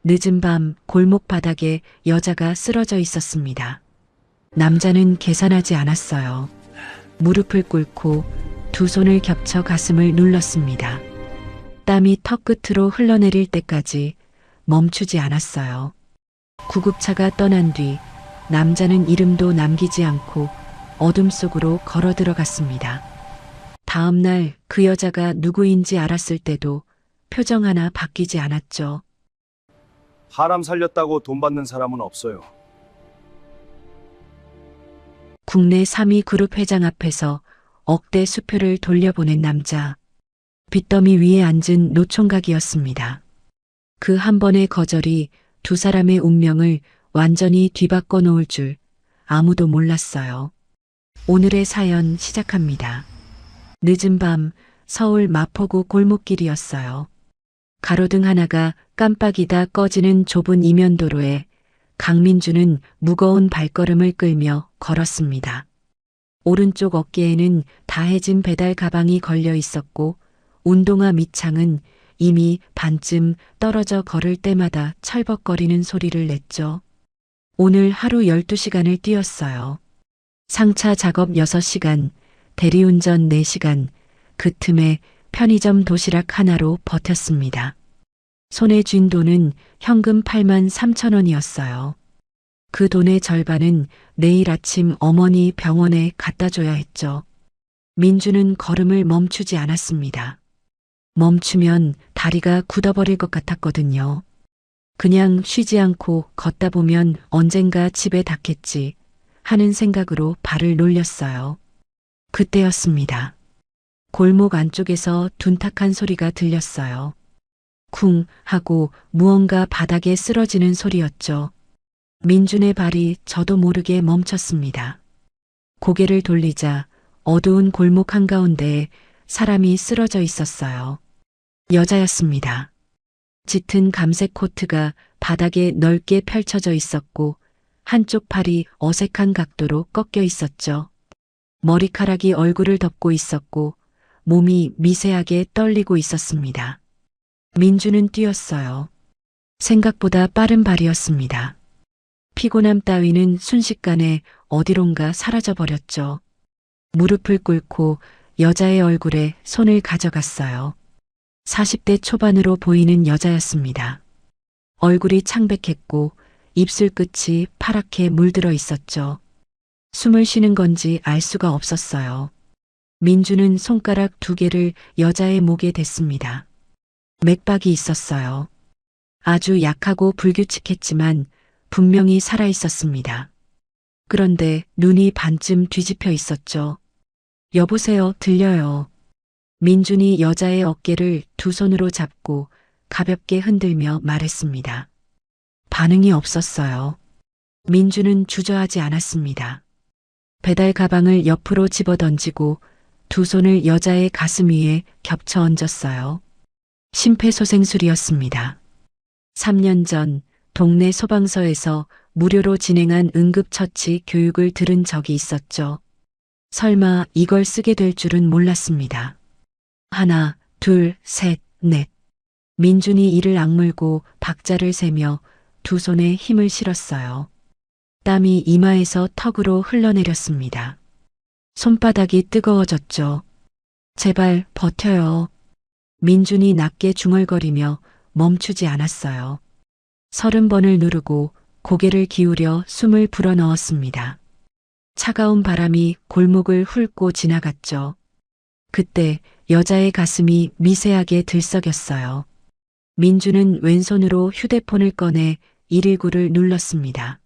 늦은 밤 골목 바닥에 여자가 쓰러져 있었습니다. 남자는 계산하지 않았어요. 무릎을 꿇고 두 손을 겹쳐 가슴을 눌렀습니다. 땀이 턱 끝으로 흘러내릴 때까지 멈추지 않았어요. 구급차가 떠난 뒤 남자는 이름도 남기지 않고 어둠 속으로 걸어 들어갔습니다. 다음 날 그 여자가 누구인지 알았을 때도 표정 하나 바뀌지 않았죠. 사람 살렸다고 돈 받는 사람은 없어요. 국내 3위 그룹 회장 앞에서 억대 수표를 돌려보낸 남자. 빚더미 위에 앉은 노총각이었습니다. 그 한 번의 거절이 두 사람의 운명을 완전히 뒤바꿔 놓을 줄 아무도 몰랐어요. 오늘의 사연 시작합니다. 늦은 밤 서울 마포구 골목길이었어요. 가로등 하나가 깜빡이다 꺼지는 좁은 이면도로에 강민주는 무거운 발걸음을 끌며 걸었습니다. 오른쪽 어깨에는 다해진 배달 가방이 걸려 있었고 운동화 밑창은 이미 반쯤 떨어져 걸을 때마다 철벅거리는 소리를 냈죠. 오늘 하루 12시간을 뛰었어요. 상차 작업 6시간, 대리운전 4시간, 그 틈에 편의점 도시락 하나로 버텼습니다. 손에 쥔 돈은 현금 8만 3천 원이었어요. 그 돈의 절반은 내일 아침 어머니 병원에 갖다 줘야 했죠. 민주는 걸음을 멈추지 않았습니다. 멈추면 다리가 굳어버릴 것 같았거든요. 그냥 쉬지 않고 걷다 보면 언젠가 집에 닿겠지 하는 생각으로 발을 놀렸어요. 그때였습니다. 골목 안쪽에서 둔탁한 소리가 들렸어요. 쿵 하고 무언가 바닥에 쓰러지는 소리였죠. 민준의 발이 저도 모르게 멈췄습니다. 고개를 돌리자 어두운 골목 한가운데에 사람이 쓰러져 있었어요. 여자였습니다. 짙은 감색 코트가 바닥에 넓게 펼쳐져 있었고 한쪽 팔이 어색한 각도로 꺾여 있었죠. 머리카락이 얼굴을 덮고 있었고 몸이 미세하게 떨리고 있었습니다. 민주는 뛰었어요. 생각보다 빠른 발이었습니다. 피곤함 따위는 순식간에 어디론가 사라져버렸죠. 무릎을 꿇고 여자의 얼굴에 손을 가져갔어요. 40대 초반으로 보이는 여자였습니다. 얼굴이 창백했고 입술 끝이 파랗게 물들어 있었죠. 숨을 쉬는 건지 알 수가 없었어요. 민주는 손가락 2개를 여자의 목에 댔습니다. 맥박이 있었어요. 아주 약하고 불규칙했지만 분명히 살아 있었습니다. 그런데 눈이 반쯤 뒤집혀 있었죠. 여보세요, 들려요. 민준이 여자의 어깨를 두 손으로 잡고 가볍게 흔들며 말했습니다. 반응이 없었어요. 민준은 주저하지 않았습니다. 배달 가방을 옆으로 집어던지고 두 손을 여자의 가슴 위에 겹쳐 얹었어요. 심폐소생술이었습니다. 3년 전 동네 소방서에서 무료로 진행한 응급처치 교육을 들은 적이 있었죠. 설마 이걸 쓰게 될 줄은 몰랐습니다. 하나, 둘, 셋, 넷. 민준이 이를 악물고 박자를 세며 두 손에 힘을 실었어요. 땀이 이마에서 턱으로 흘러내렸습니다. 손바닥이 뜨거워졌죠. 제발 버텨요. 민준이 낮게 중얼거리며 멈추지 않았어요. 30번을 누르고 고개를 기울여 숨을 불어넣었습니다. 차가운 바람이 골목을 훑고 지나갔죠. 그때 여자의 가슴이 미세하게 들썩였어요. 민주는 왼손으로 휴대폰을 꺼내 119를 눌렀습니다.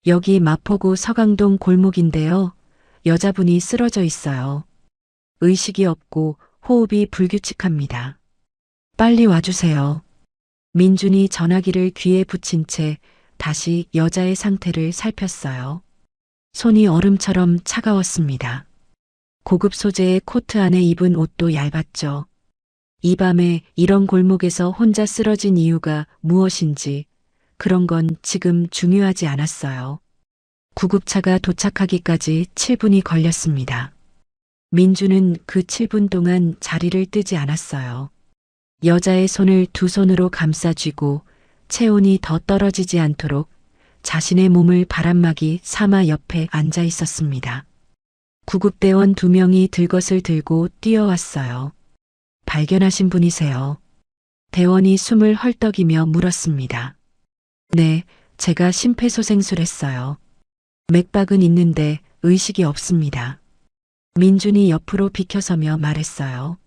여기 마포구 서강동 골목인데요. 여자분이 쓰러져 있어요. 의식이 없고 호흡이 불규칙합니다. 빨리 와주세요. 민준이 전화기를 귀에 붙인 채 다시 여자의 상태를 살폈어요. 손이 얼음처럼 차가웠습니다. 고급 소재의 코트 안에 입은 옷도 얇았죠. 이 밤에 이런 골목에서 혼자 쓰러진 이유가 무엇인지 그런 건 지금 중요하지 않았어요. 구급차가 도착하기까지 7분이 걸렸습니다. 민주는 그 7분 동안 자리를 뜨지 않았어요. 여자의 손을 두 손으로 감싸 쥐고 체온이 더 떨어지지 않도록 자신의 몸을 바람막이 삼아 옆에 앉아 있었습니다. 구급대원 2명이 들것을 들고 뛰어왔어요. 발견하신 분이세요? 대원이 숨을 헐떡이며 물었습니다. 네, 제가 심폐소생술했어요. 맥박은 있는데 의식이 없습니다. 민준이 옆으로 비켜서며 말했어요.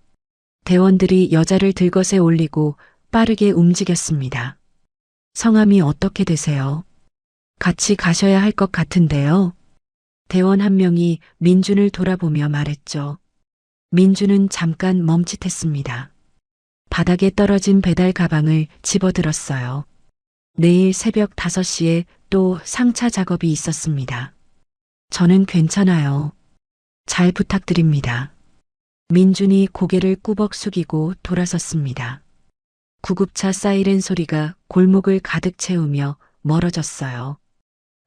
대원들이 여자를 들것에 올리고 빠르게 움직였습니다. 성함이 어떻게 되세요? 같이 가셔야 할 것 같은데요. 대원 한 명이 민준을 돌아보며 말했죠. 민준은 잠깐 멈칫했습니다. 바닥에 떨어진 배달 가방을 집어들었어요. 내일 새벽 5시에 또 상차 작업이 있었습니다. 저는 괜찮아요. 잘 부탁드립니다. 민준이 고개를 꾸벅 숙이고 돌아섰습니다. 구급차 사이렌 소리가 골목을 가득 채우며 멀어졌어요.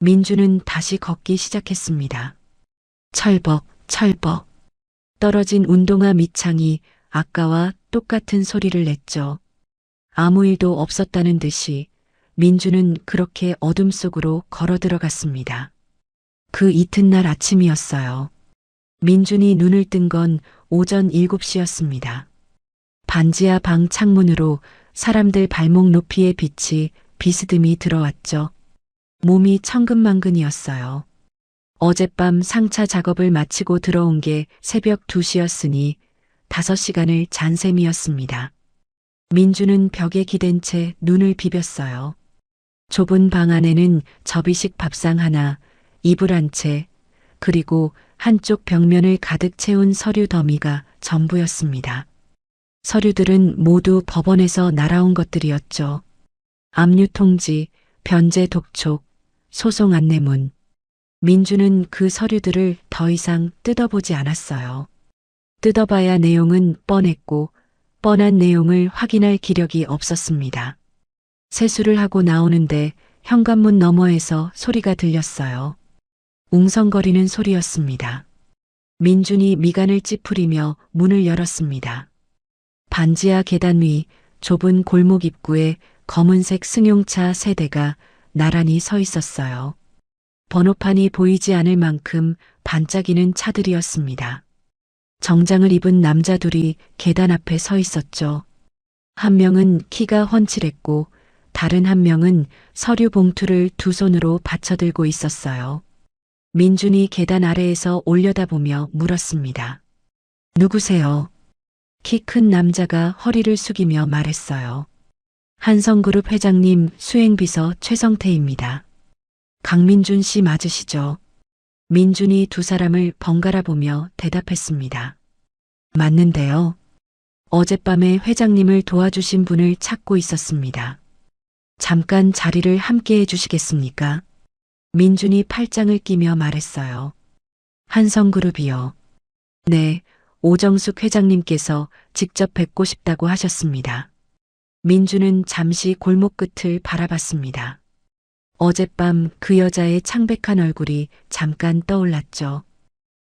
민준은 다시 걷기 시작했습니다. 철벅, 철벅. 떨어진 운동화 밑창이 아까와 똑같은 소리를 냈죠. 아무 일도 없었다는 듯이 민준은 그렇게 어둠 속으로 걸어 들어갔습니다. 그 이튿날 아침이었어요. 민준이 눈을 뜬 건 오전 7시였습니다. 반지하 방 창문으로 사람들 발목 높이의 빛이 비스듬히 들어왔죠. 몸이 천근만근이었어요. 어젯밤 상차 작업을 마치고 들어온 게 새벽 2시였으니 5시간을 잔 셈이었습니다. 민준은 벽에 기댄 채 눈을 비볐어요. 좁은 방 안에는 접이식 밥상 하나, 이불 한 채, 그리고 한쪽 벽면을 가득 채운 서류 더미가 전부였습니다. 서류들은 모두 법원에서 날아온 것들이었죠. 압류 통지, 변제 독촉, 소송 안내문. 민주는 그 서류들을 더 이상 뜯어보지 않았어요. 뜯어봐야 내용은 뻔했고 뻔한 내용을 확인할 기력이 없었습니다. 세수를 하고 나오는데 현관문 너머에서 소리가 들렸어요. 웅성거리는 소리였습니다. 민준이 미간을 찌푸리며 문을 열었습니다. 반지하 계단 위 좁은 골목 입구에 검은색 승용차 3대가 나란히 서 있었어요. 번호판이 보이지 않을 만큼 반짝이는 차들이었습니다. 정장을 입은 남자 둘이 계단 앞에 서 있었죠. 한 명은 키가 훤칠했고 다른 한 명은 서류 봉투를 2손으로 받쳐들고 있었어요. 민준이 계단 아래에서 올려다보며 물었습니다. 누구세요? 키 큰 남자가 허리를 숙이며 말했어요. 한성그룹 회장님 수행비서 최성태입니다. 강민준 씨 맞으시죠? 민준이 2 사람을 번갈아 보며 대답했습니다. 맞는데요. 어젯밤에 회장님을 도와주신 분을 찾고 있었습니다. 잠깐 자리를 함께 해주시겠습니까? 민준이 팔짱을 끼며 말했어요. 한성그룹이요. 네, 오정숙 회장님께서 직접 뵙고 싶다고 하셨습니다. 민준은 잠시 골목 끝을 바라봤습니다. 어젯밤 그 여자의 창백한 얼굴이 잠깐 떠올랐죠.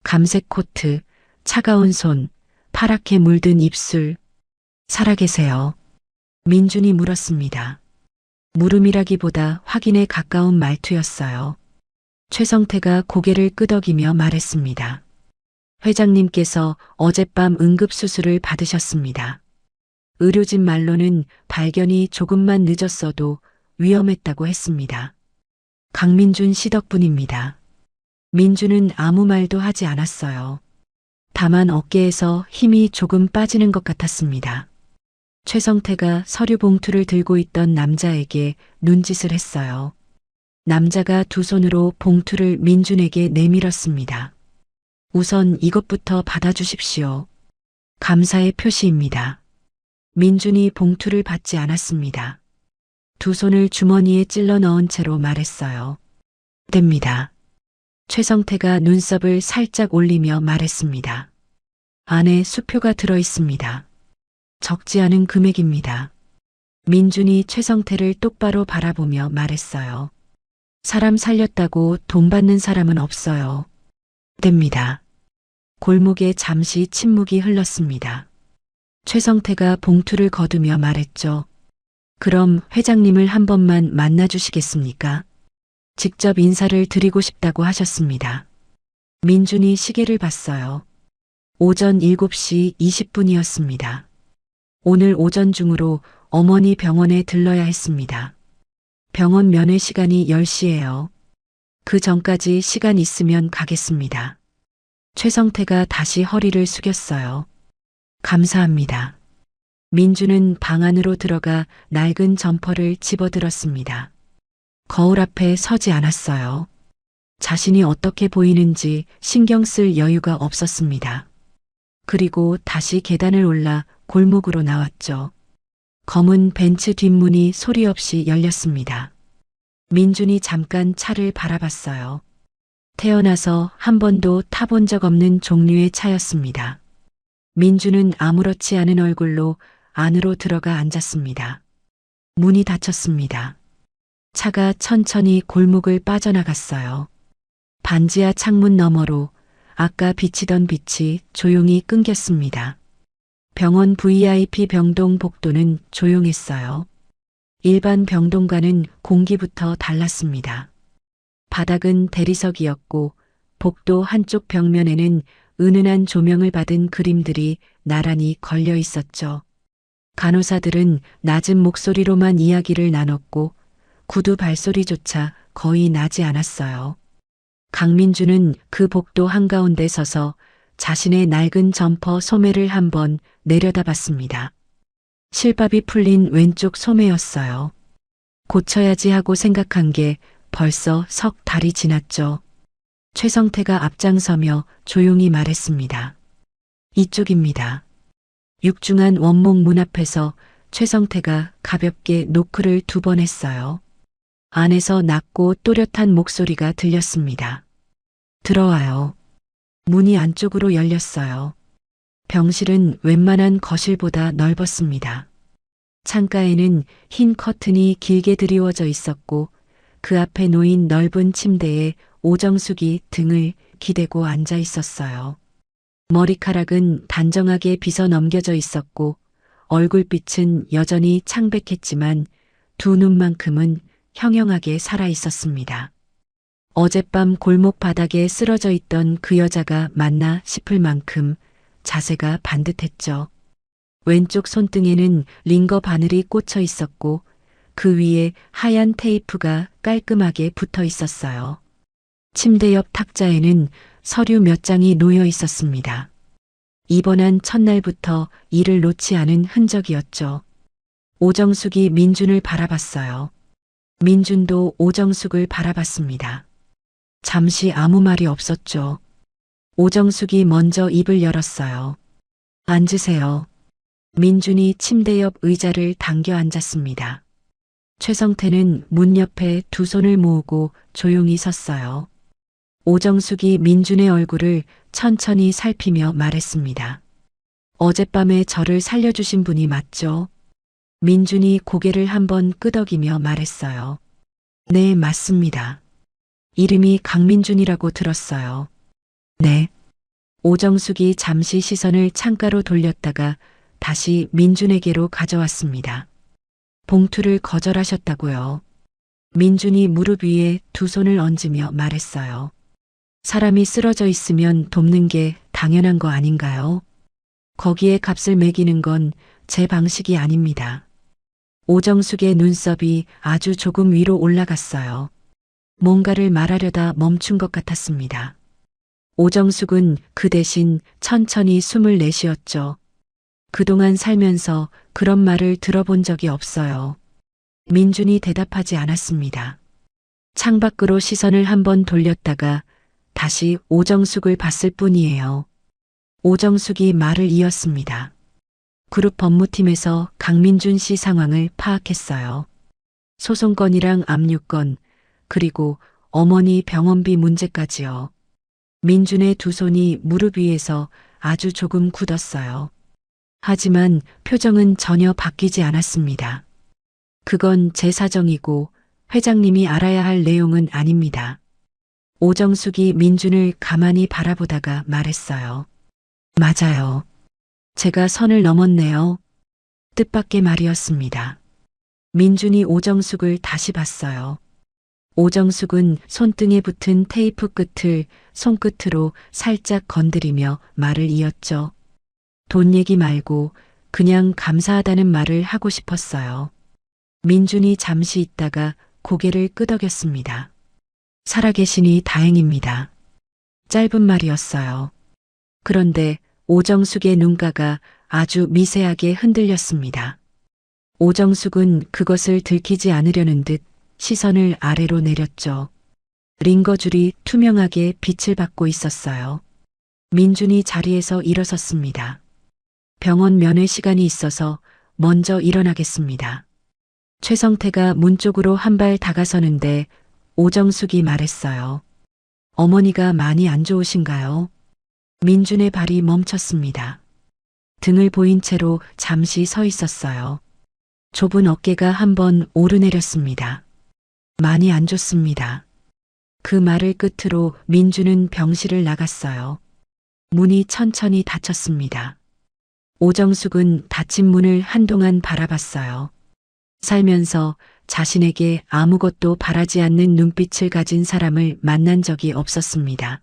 감색 코트, 차가운 손, 파랗게 물든 입술. 살아계세요? 민준이 물었습니다. 물음이라기보다 확인에 가까운 말투였어요. 최성태가 고개를 끄덕이며 말했습니다. 회장님께서 어젯밤 응급수술을 받으셨습니다. 의료진 말로는 발견이 조금만 늦었어도 위험했다고 했습니다. 강민준 씨 덕분입니다. 민준은 아무 말도 하지 않았어요. 다만 어깨에서 힘이 조금 빠지는 것 같았습니다. 최성태가 서류 봉투를 들고 있던 남자에게 눈짓을 했어요. 남자가 2 손으로 봉투를 민준에게 내밀었습니다. 우선 이것부터 받아주십시오. 감사의 표시입니다. 민준이 봉투를 받지 않았습니다. 2 손을 주머니에 찔러 넣은 채로 말했어요. 됩니다. 최성태가 눈썹을 살짝 올리며 말했습니다. 안에 수표가 들어 있습니다. 적지 않은 금액입니다. 민준이 최성태를 똑바로 바라보며 말했어요. 사람 살렸다고 돈 받는 사람은 없어요. 됩니다. 골목에 잠시 침묵이 흘렀습니다. 최성태가 봉투를 거두며 말했죠. 그럼 회장님을 한 번만 만나 주시겠습니까? 직접 인사를 드리고 싶다고 하셨습니다. 민준이 시계를 봤어요. 오전 7시 20분이었습니다. 오늘 오전 중으로 어머니 병원에 들러야 했습니다. 병원 면회 시간이 10시예요. 그 전까지 시간 있으면 가겠습니다. 최성태가 다시 허리를 숙였어요. 감사합니다. 민주는 방 안으로 들어가 낡은 점퍼를 집어들었습니다. 거울 앞에 서지 않았어요. 자신이 어떻게 보이는지 신경 쓸 여유가 없었습니다. 그리고 다시 계단을 올라 골목으로 나왔죠. 검은 벤츠 뒷문이 소리 없이 열렸습니다. 민준이 잠깐 차를 바라봤어요. 태어나서 한 번도 타본 적 없는 종류의 차였습니다. 민준은 아무렇지 않은 얼굴로 안으로 들어가 앉았습니다. 문이 닫혔습니다. 차가 천천히 골목을 빠져나갔어요. 반지하 창문 너머로 아까 비치던 빛이 조용히 끊겼습니다. 병원 VIP 병동 복도는 조용했어요. 일반 병동과는 공기부터 달랐습니다. 바닥은 대리석이었고 복도 한쪽 벽면에는 은은한 조명을 받은 그림들이 나란히 걸려 있었죠. 간호사들은 낮은 목소리로만 이야기를 나눴고 구두 발소리조차 거의 나지 않았어요. 강민주는 그 복도 한가운데 서서 자신의 낡은 점퍼 소매를 한번 내려다봤습니다. 실밥이 풀린 왼쪽 소매였어요. 고쳐야지 하고 생각한 게 벌써 석 달이 지났죠. 최성태가 앞장서며 조용히 말했습니다. 이쪽입니다. 육중한 원목 문 앞에서 최성태가 가볍게 노크를 2번 했어요. 안에서 낮고 또렷한 목소리가 들렸습니다. 들어와요. 문이 안쪽으로 열렸어요. 병실은 웬만한 거실보다 넓었습니다. 창가에는 흰 커튼이 길게 드리워져 있었고 그 앞에 놓인 넓은 침대에 오정숙이 등을 기대고 앉아 있었어요. 머리카락은 단정하게 빗어 넘겨져 있었고 얼굴빛은 여전히 창백했지만 두 눈만큼은 형형하게 살아 있었습니다. 어젯밤 골목 바닥에 쓰러져 있던 그 여자가 맞나 싶을 만큼 자세가 반듯했죠. 왼쪽 손등에는 링거 바늘이 꽂혀 있었고 그 위에 하얀 테이프가 깔끔하게 붙어 있었어요. 침대 옆 탁자에는 서류 몇 장이 놓여 있었습니다. 입원한 첫날부터 일을 놓지 않은 흔적이었죠. 오정숙이 민준을 바라봤어요. 민준도 오정숙을 바라봤습니다. 잠시 아무 말이 없었죠. 오정숙이 먼저 입을 열었어요. 앉으세요. 민준이 침대 옆 의자를 당겨 앉았습니다. 최성태는 문 옆에 두 손을 모으고 조용히 섰어요. 오정숙이 민준의 얼굴을 천천히 살피며 말했습니다. 어젯밤에 저를 살려주신 분이 맞죠? 민준이 고개를 한번 끄덕이며 말했어요. 네, 맞습니다. 이름이 강민준이라고 들었어요. 네. 오정숙이 잠시 시선을 창가로 돌렸다가 다시 민준에게로 가져왔습니다. 봉투를 거절하셨다고요. 민준이 무릎 위에 두 손을 얹으며 말했어요. 사람이 쓰러져 있으면 돕는 게 당연한 거 아닌가요? 거기에 값을 매기는 건 제 방식이 아닙니다. 오정숙의 눈썹이 아주 조금 위로 올라갔어요. 뭔가를 말하려다 멈춘 것 같았습니다. 오정숙은 그 대신 천천히 숨을 내쉬었죠. 그동안 살면서 그런 말을 들어본 적이 없어요. 민준이 대답하지 않았습니다. 창밖으로 시선을 한번 돌렸다가 다시 오정숙을 봤을 뿐이에요. 오정숙이 말을 이었습니다. 그룹 법무팀에서 강민준 씨 상황을 파악했어요. 소송건이랑 압류건, 그리고 어머니 병원비 문제까지요. 민준의 두 손이 무릎 위에서 아주 조금 굳었어요. 하지만 표정은 전혀 바뀌지 않았습니다. 그건 제 사정이고 회장님이 알아야 할 내용은 아닙니다. 오정숙이 민준을 가만히 바라보다가 말했어요. 맞아요. 제가 선을 넘었네요. 뜻밖의 말이었습니다. 민준이 오정숙을 다시 봤어요. 오정숙은 손등에 붙은 테이프 끝을 손끝으로 살짝 건드리며 말을 이었죠. 돈 얘기 말고 그냥 감사하다는 말을 하고 싶었어요. 민준이 잠시 있다가 고개를 끄덕였습니다. 살아계시니 다행입니다. 짧은 말이었어요. 그런데 오정숙의 눈가가 아주 미세하게 흔들렸습니다. 오정숙은 그것을 들키지 않으려는 듯 시선을 아래로 내렸죠. 링거줄이 투명하게 빛을 받고 있었어요. 민준이 자리에서 일어섰습니다. 병원 면회 시간이 있어서 먼저 일어나겠습니다. 최성태가 문 쪽으로 한 발 다가서는데 오정숙이 말했어요. 어머니가 많이 안 좋으신가요? 민준의 발이 멈췄습니다. 등을 보인 채로 잠시 서 있었어요. 좁은 어깨가 한번 오르내렸습니다. 많이 안 좋습니다. 그 말을 끝으로 민준은 병실을 나갔어요. 문이 천천히 닫혔습니다. 오정숙은 닫힌 문을 한동안 바라봤어요. 살면서 자신에게 아무것도 바라지 않는 눈빛을 가진 사람을 만난 적이 없었습니다.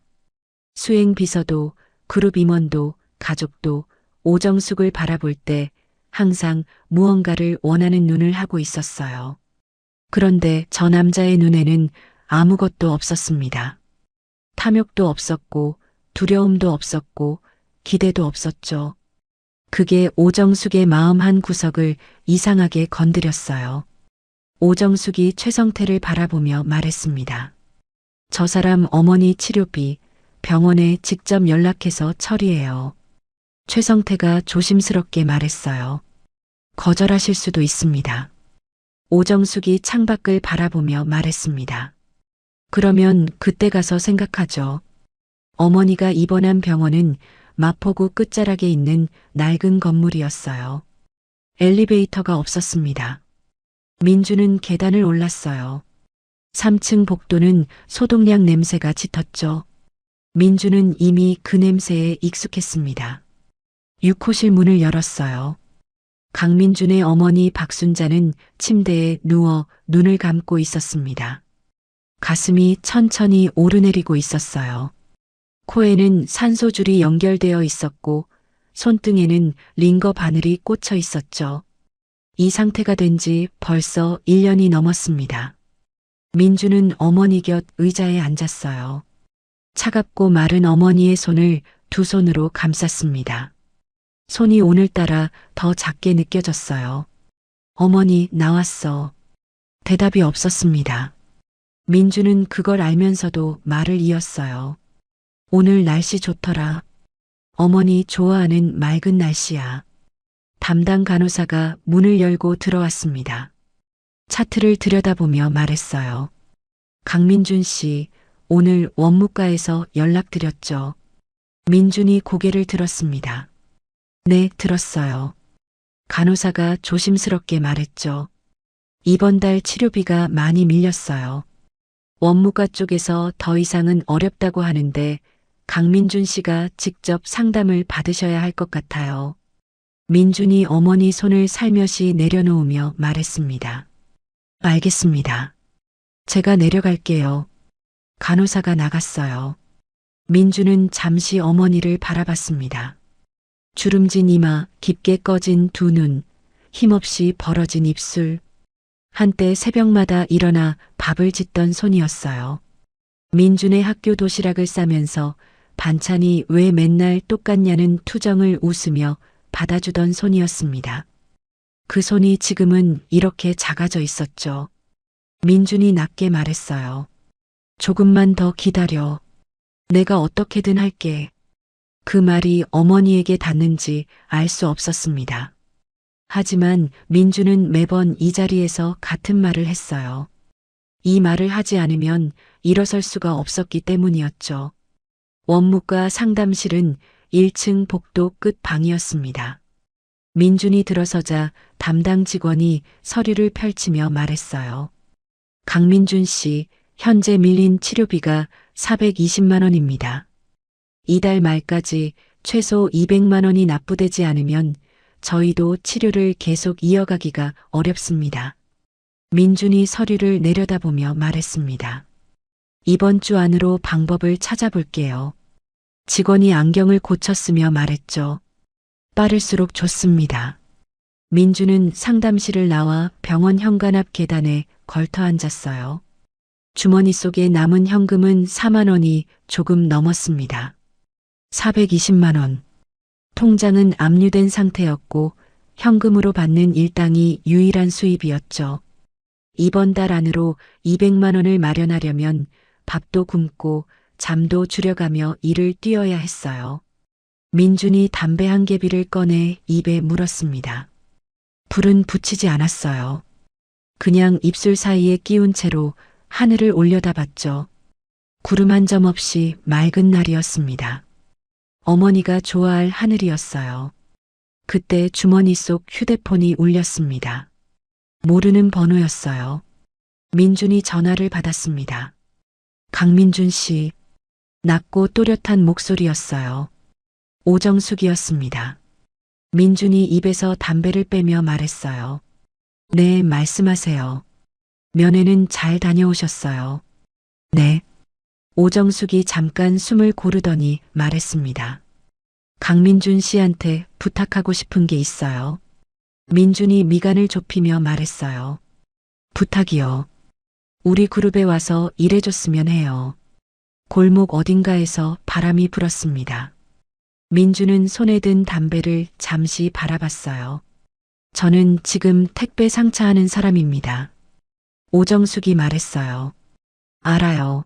수행 비서도 그룹 임원도 가족도 오정숙을 바라볼 때 항상 무언가를 원하는 눈을 하고 있었어요. 그런데 저 남자의 눈에는 아무것도 없었습니다. 탐욕도 없었고 두려움도 없었고 기대도 없었죠. 그게 오정숙의 마음 한 구석을 이상하게 건드렸어요. 오정숙이 최성태를 바라보며 말했습니다. 저 사람 어머니 치료비 병원에 직접 연락해서 처리해요. 최성태가 조심스럽게 말했어요. 거절하실 수도 있습니다. 오정숙이 창밖을 바라보며 말했습니다. 그러면 그때 가서 생각하죠. 어머니가 입원한 병원은 마포구 끝자락에 있는 낡은 건물이었어요. 엘리베이터가 없었습니다. 민주는 계단을 올랐어요. 3층 복도는 소독약 냄새가 짙었죠. 민주는 이미 그 냄새에 익숙했습니다. 6호실 문을 열었어요. 강민준의 어머니 박순자는 침대에 누워 눈을 감고 있었습니다. 가슴이 천천히 오르내리고 있었어요. 코에는 산소줄이 연결되어 있었고 손등에는 링거 바늘이 꽂혀 있었죠. 이 상태가 된 지 벌써 1년이 넘었습니다. 민주는 어머니 곁 의자에 앉았어요. 차갑고 마른 어머니의 손을 두 손으로 감쌌습니다. 손이 오늘따라 더 작게 느껴졌어요. 어머니, 나왔어. 대답이 없었습니다. 민주는 그걸 알면서도 말을 이었어요. 오늘 날씨 좋더라. 어머니 좋아하는 맑은 날씨야. 담당 간호사가 문을 열고 들어왔습니다. 차트를 들여다보며 말했어요. 강민준 씨, 오늘 원무과에서 연락드렸죠. 민준이 고개를 들었습니다. 네, 들었어요. 간호사가 조심스럽게 말했죠. 이번 달 치료비가 많이 밀렸어요. 원무과 쪽에서 더 이상은 어렵다고 하는데 강민준 씨가 직접 상담을 받으셔야 할 것 같아요. 민준이 어머니 손을 살며시 내려놓으며 말했습니다. 알겠습니다. 제가 내려갈게요. 간호사가 나갔어요. 민준은 잠시 어머니를 바라봤습니다. 주름진 이마, 깊게 꺼진 두 눈, 힘없이 벌어진 입술. 한때 새벽마다 일어나 밥을 짓던 손이었어요. 민준의 학교 도시락을 싸면서 반찬이 왜 맨날 똑같냐는 투정을 웃으며 받아주던 손이었습니다. 그 손이 지금은 이렇게 작아져 있었죠. 민준이 낮게 말했어요. 조금만 더 기다려. 내가 어떻게든 할게. 그 말이 어머니에게 닿는지 알 수 없었습니다. 하지만 민주는 매번 이 자리에서 같은 말을 했어요. 이 말을 하지 않으면 일어설 수가 없었기 때문이었죠. 원무과 상담실은 1층 복도 끝 방이었습니다. 민준이 들어서자 담당 직원이 서류를 펼치며 말했어요. 강민준 씨, 현재 밀린 치료비가 420만 원입니다. 이달 말까지 최소 200만 원이 납부되지 않으면 저희도 치료를 계속 이어가기가 어렵습니다. 민준이 서류를 내려다보며 말했습니다. 이번 주 안으로 방법을 찾아볼게요. 직원이 안경을 고쳤으며 말했죠. 빠를수록 좋습니다. 민주는 상담실을 나와 병원 현관 앞 계단에 걸터 앉았어요. 주머니 속에 남은 현금은 4만 원이 조금 넘었습니다. 420만 원. 통장은 압류된 상태였고 현금으로 받는 일당이 유일한 수입이었죠. 이번 달 안으로 200만 원을 마련하려면 밥도 굶고 잠도 줄여가며 일을 뛰어야 했어요. 민준이 담배 한 개비를 꺼내 입에 물었습니다. 불은 붙이지 않았어요. 그냥 입술 사이에 끼운 채로 하늘을 올려다봤죠. 구름 한 점 없이 맑은 날이었습니다. 어머니가 좋아할 하늘이었어요. 그때 주머니 속 휴대폰이 울렸습니다. 모르는 번호였어요. 민준이 전화를 받았습니다. 강민준 씨. 낮고 또렷한 목소리였어요. 오정숙이었습니다. 민준이 입에서 담배를 빼며 말했어요. 네, 말씀하세요. 면회는 잘 다녀오셨어요. 네. 오정숙이 잠깐 숨을 고르더니 말했습니다. 강민준 씨한테 부탁하고 싶은 게 있어요. 민준이 미간을 좁히며 말했어요. 부탁이요. 우리 그룹에 와서 일해줬으면 해요. 골목 어딘가에서 바람이 불었습니다. 민준은 손에 든 담배를 잠시 바라봤어요. 저는 지금 택배 상차하는 사람입니다. 오정숙이 말했어요. 알아요.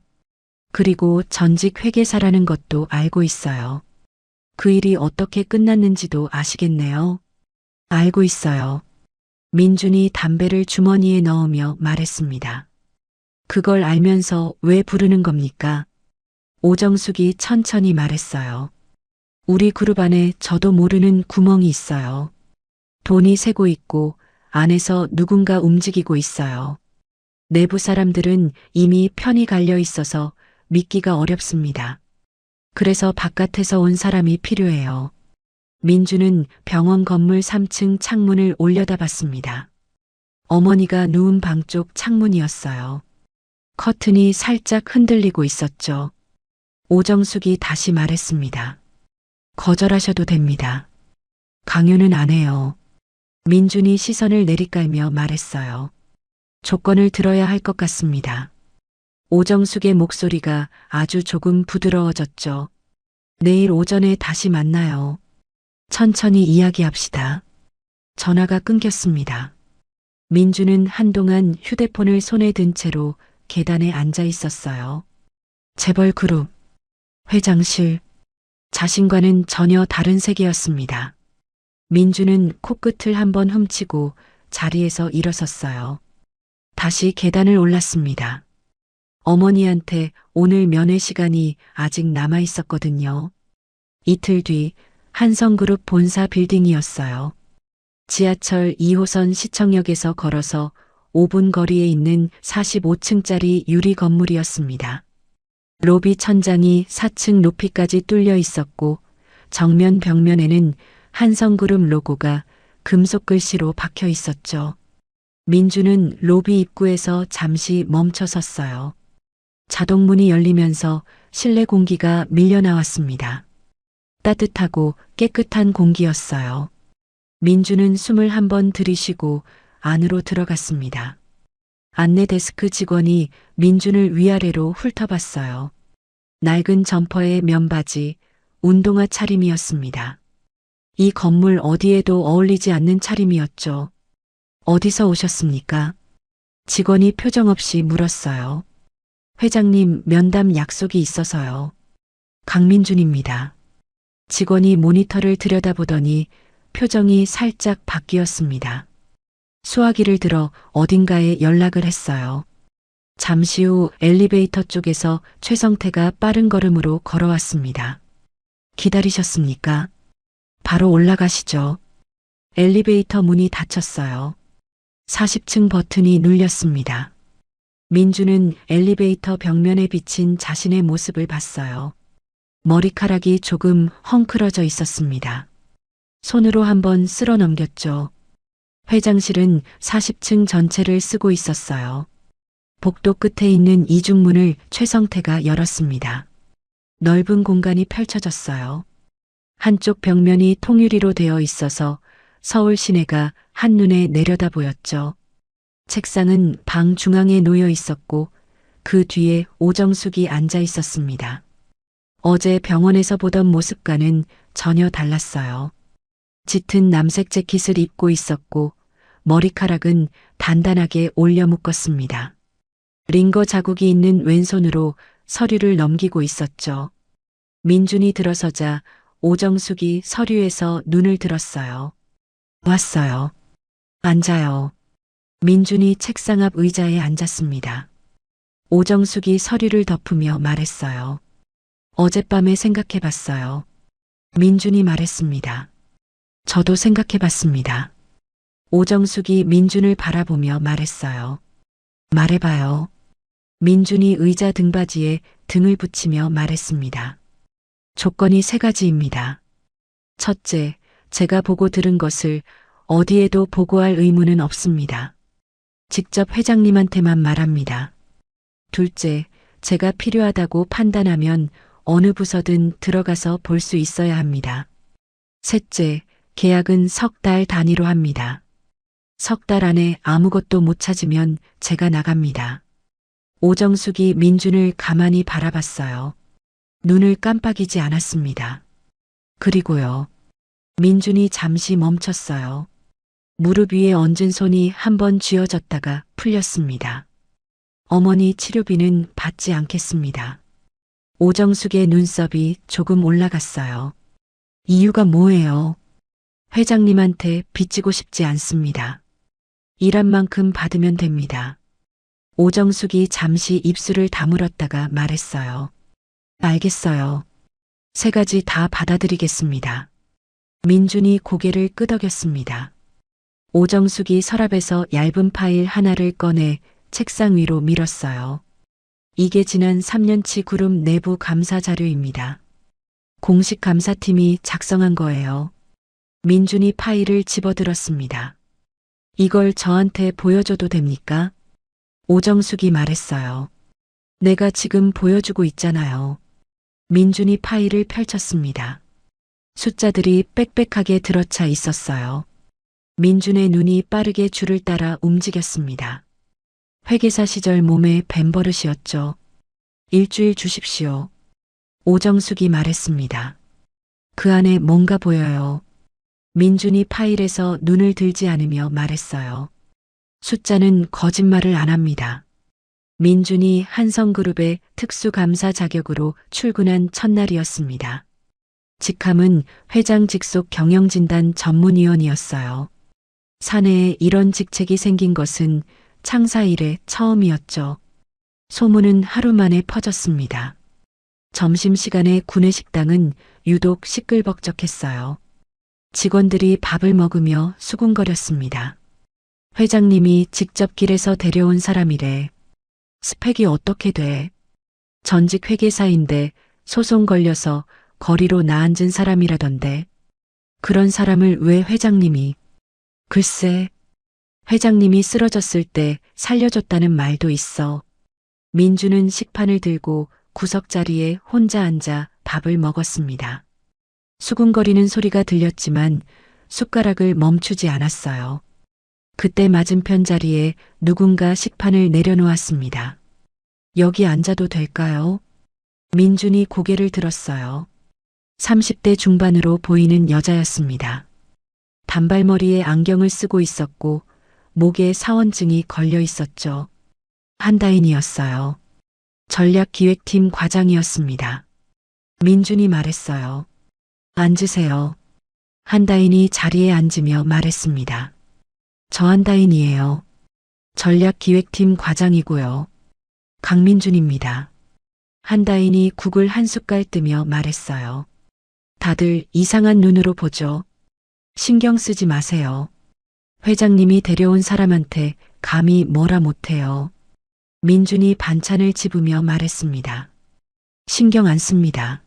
그리고 전직 회계사라는 것도 알고 있어요. 그 일이 어떻게 끝났는지도 아시겠네요. 알고 있어요. 민준이 담배를 주머니에 넣으며 말했습니다. 그걸 알면서 왜 부르는 겁니까? 오정숙이 천천히 말했어요. 우리 그룹 안에 저도 모르는 구멍이 있어요. 돈이 새고 있고 안에서 누군가 움직이고 있어요. 내부 사람들은 이미 편이 갈려 있어서 믿기가 어렵습니다. 그래서 바깥에서 온 사람이 필요해요. 민주는 병원 건물 3층 창문을 올려다봤습니다. 어머니가 누운 방 쪽 창문이었어요. 커튼이 살짝 흔들리고 있었죠. 오정숙이 다시 말했습니다. 거절하셔도 됩니다. 강요는 안 해요. 민준이 시선을 내리깔며 말했어요. 조건을 들어야 할 것 같습니다. 오정숙의 목소리가 아주 조금 부드러워졌죠. 내일 오전에 다시 만나요. 천천히 이야기합시다. 전화가 끊겼습니다. 민주는 한동안 휴대폰을 손에 든 채로 계단에 앉아 있었어요. 재벌 그룹, 회장실, 자신과는 전혀 다른 세계였습니다. 민주는 코끝을 한번 훔치고 자리에서 일어섰어요. 다시 계단을 올랐습니다. 어머니한테 오늘 면회 시간이 아직 남아 있었거든요. 이틀 뒤 한성그룹 본사 빌딩이었어요. 지하철 2호선 시청역에서 걸어서 5분 거리에 있는 45층짜리 유리 건물이었습니다. 로비 천장이 4층 높이까지 뚫려 있었고 정면 벽면에는 한성그룹 로고가 금속 글씨로 박혀 있었죠. 민주는 로비 입구에서 잠시 멈춰 섰어요. 자동문이 열리면서 실내 공기가 밀려 나왔습니다. 따뜻하고 깨끗한 공기였어요. 민주는 숨을 한번 들이쉬고 안으로 들어갔습니다. 안내 데스크 직원이 민준을 위아래로 훑어봤어요. 낡은 점퍼에 면바지, 운동화 차림이었습니다. 이 건물 어디에도 어울리지 않는 차림이었죠. 어디서 오셨습니까? 직원이 표정 없이 물었어요. 회장님 면담 약속이 있어서요. 강민준입니다. 직원이 모니터를 들여다보더니 표정이 살짝 바뀌었습니다. 수화기를 들어 어딘가에 연락을 했어요. 잠시 후 엘리베이터 쪽에서 최성태가 빠른 걸음으로 걸어왔습니다. 기다리셨습니까? 바로 올라가시죠. 엘리베이터 문이 닫혔어요. 40층 버튼이 눌렸습니다. 민주는 엘리베이터 벽면에 비친 자신의 모습을 봤어요. 머리카락이 조금 헝클어져 있었습니다. 손으로 한번 쓸어 넘겼죠. 회장실은 40층 전체를 쓰고 있었어요. 복도 끝에 있는 이중문을 최성태가 열었습니다. 넓은 공간이 펼쳐졌어요. 한쪽 벽면이 통유리로 되어 있어서 서울 시내가 한눈에 내려다 보였죠. 책상은 방 중앙에 놓여 있었고 그 뒤에 오정숙이 앉아 있었습니다. 어제 병원에서 보던 모습과는 전혀 달랐어요. 짙은 남색 재킷을 입고 있었고 머리카락은 단단하게 올려 묶었습니다. 링거 자국이 있는 왼손으로 서류를 넘기고 있었죠. 민준이 들어서자 오정숙이 서류에서 눈을 들었어요. 왔어요. 앉아요. 민준이 책상 앞 의자에 앉았습니다. 오정숙이 서류를 덮으며 말했어요. 어젯밤에 생각해 봤어요. 민준이 말했습니다. 저도 생각해 봤습니다. 오정숙이 민준을 바라보며 말했어요. 말해봐요. 민준이 의자 등받이에 등을 붙이며 말했습니다. 조건이 3가지입니다. 첫째, 제가 보고 들은 것을 어디에도 보고할 의무는 없습니다. 직접 회장님한테만 말합니다. 둘째, 제가 필요하다고 판단하면 어느 부서든 들어가서 볼 수 있어야 합니다. 셋째, 계약은 3달 단위로 합니다. 3달 안에 아무것도 못 찾으면 제가 나갑니다. 오정숙이 민준을 가만히 바라봤어요. 눈을 깜빡이지 않았습니다. 그리고요. 민준이 잠시 멈췄어요. 무릎 위에 얹은 손이 한번 쥐어졌다가 풀렸습니다. 어머니 치료비는 받지 않겠습니다. 오정숙의 눈썹이 조금 올라갔어요. 이유가 뭐예요? 회장님한테 빚지고 싶지 않습니다. 일한 만큼 받으면 됩니다. 오정숙이 잠시 입술을 다물었다가 말했어요. 알겠어요. 3가지 다 받아들이겠습니다. 민준이 고개를 끄덕였습니다. 오정숙이 서랍에서 얇은 파일 하나를 꺼내 책상 위로 밀었어요. 이게 지난 3년치 그룹 내부 감사 자료입니다. 공식 감사팀이 작성한 거예요. 민준이 파일을 집어들었습니다. 이걸 저한테 보여줘도 됩니까? 오정숙이 말했어요. 내가 지금 보여주고 있잖아요. 민준이 파일을 펼쳤습니다. 숫자들이 빽빽하게 들어차 있었어요. 민준의 눈이 빠르게 줄을 따라 움직였습니다. 회계사 시절 몸에 뱀 버릇이었죠. 일주일 주십시오. 오정숙이 말했습니다. 그 안에 뭔가 보여요. 민준이 파일에서 눈을 들지 않으며 말했어요. 숫자는 거짓말을 안 합니다. 민준이 한성그룹의 특수감사 자격으로 출근한 첫날이었습니다. 직함은 회장 직속 경영진단 전문위원이었어요. 사내에 이런 직책이 생긴 것은 창사 이래 처음이었죠. 소문은 하루 만에 퍼졌습니다. 점심시간에 구내식당은 유독 시끌벅적했어요. 직원들이 밥을 먹으며 수군거렸습니다. 회장님이 직접 길에서 데려온 사람이래. 스펙이 어떻게 돼? 전직 회계사인데 소송 걸려서 거리로 나앉은 사람이라던데. 그런 사람을 왜 회장님이? 글쎄, 회장님이 쓰러졌을 때 살려줬다는 말도 있어. 민주는 식판을 들고 구석자리에 혼자 앉아 밥을 먹었습니다. 수군거리는 소리가 들렸지만 숟가락을 멈추지 않았어요. 그때 맞은편 자리에 누군가 식판을 내려놓았습니다. 여기 앉아도 될까요? 민준이 고개를 들었어요. 30대 중반으로 보이는 여자였습니다. 단발머리에 안경을 쓰고 있었고 목에 사원증이 걸려 있었죠. 한다인이었어요. 전략기획팀 과장이었습니다. 민준이 말했어요. 앉으세요. 한다인이 자리에 앉으며 말했습니다. 저 한다인이에요. 전략기획팀 과장이고요. 강민준입니다. 한다인이 국을 한 숟갈 뜨며 말했어요. 다들 이상한 눈으로 보죠. 신경 쓰지 마세요. 회장님이 데려온 사람한테 감히 뭐라 못해요. 민준이 반찬을 집으며 말했습니다. 신경 안 씁니다.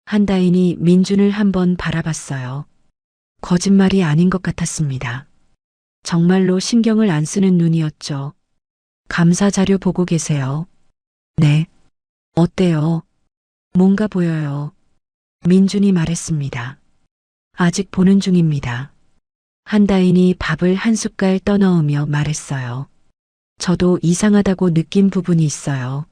한다인이 민준을 한번 바라봤어요. 거짓말이 아닌 것 같았습니다. 정말로 신경을 안 쓰는 눈이었죠. 감사 자료 보고 계세요. 네. 어때요? 뭔가 보여요. 민준이 말했습니다. 아직 보는 중입니다. 한다인이 밥을 한 숟갈 떠넣으며 말했어요. 저도 이상하다고 느낀 부분이 있어요.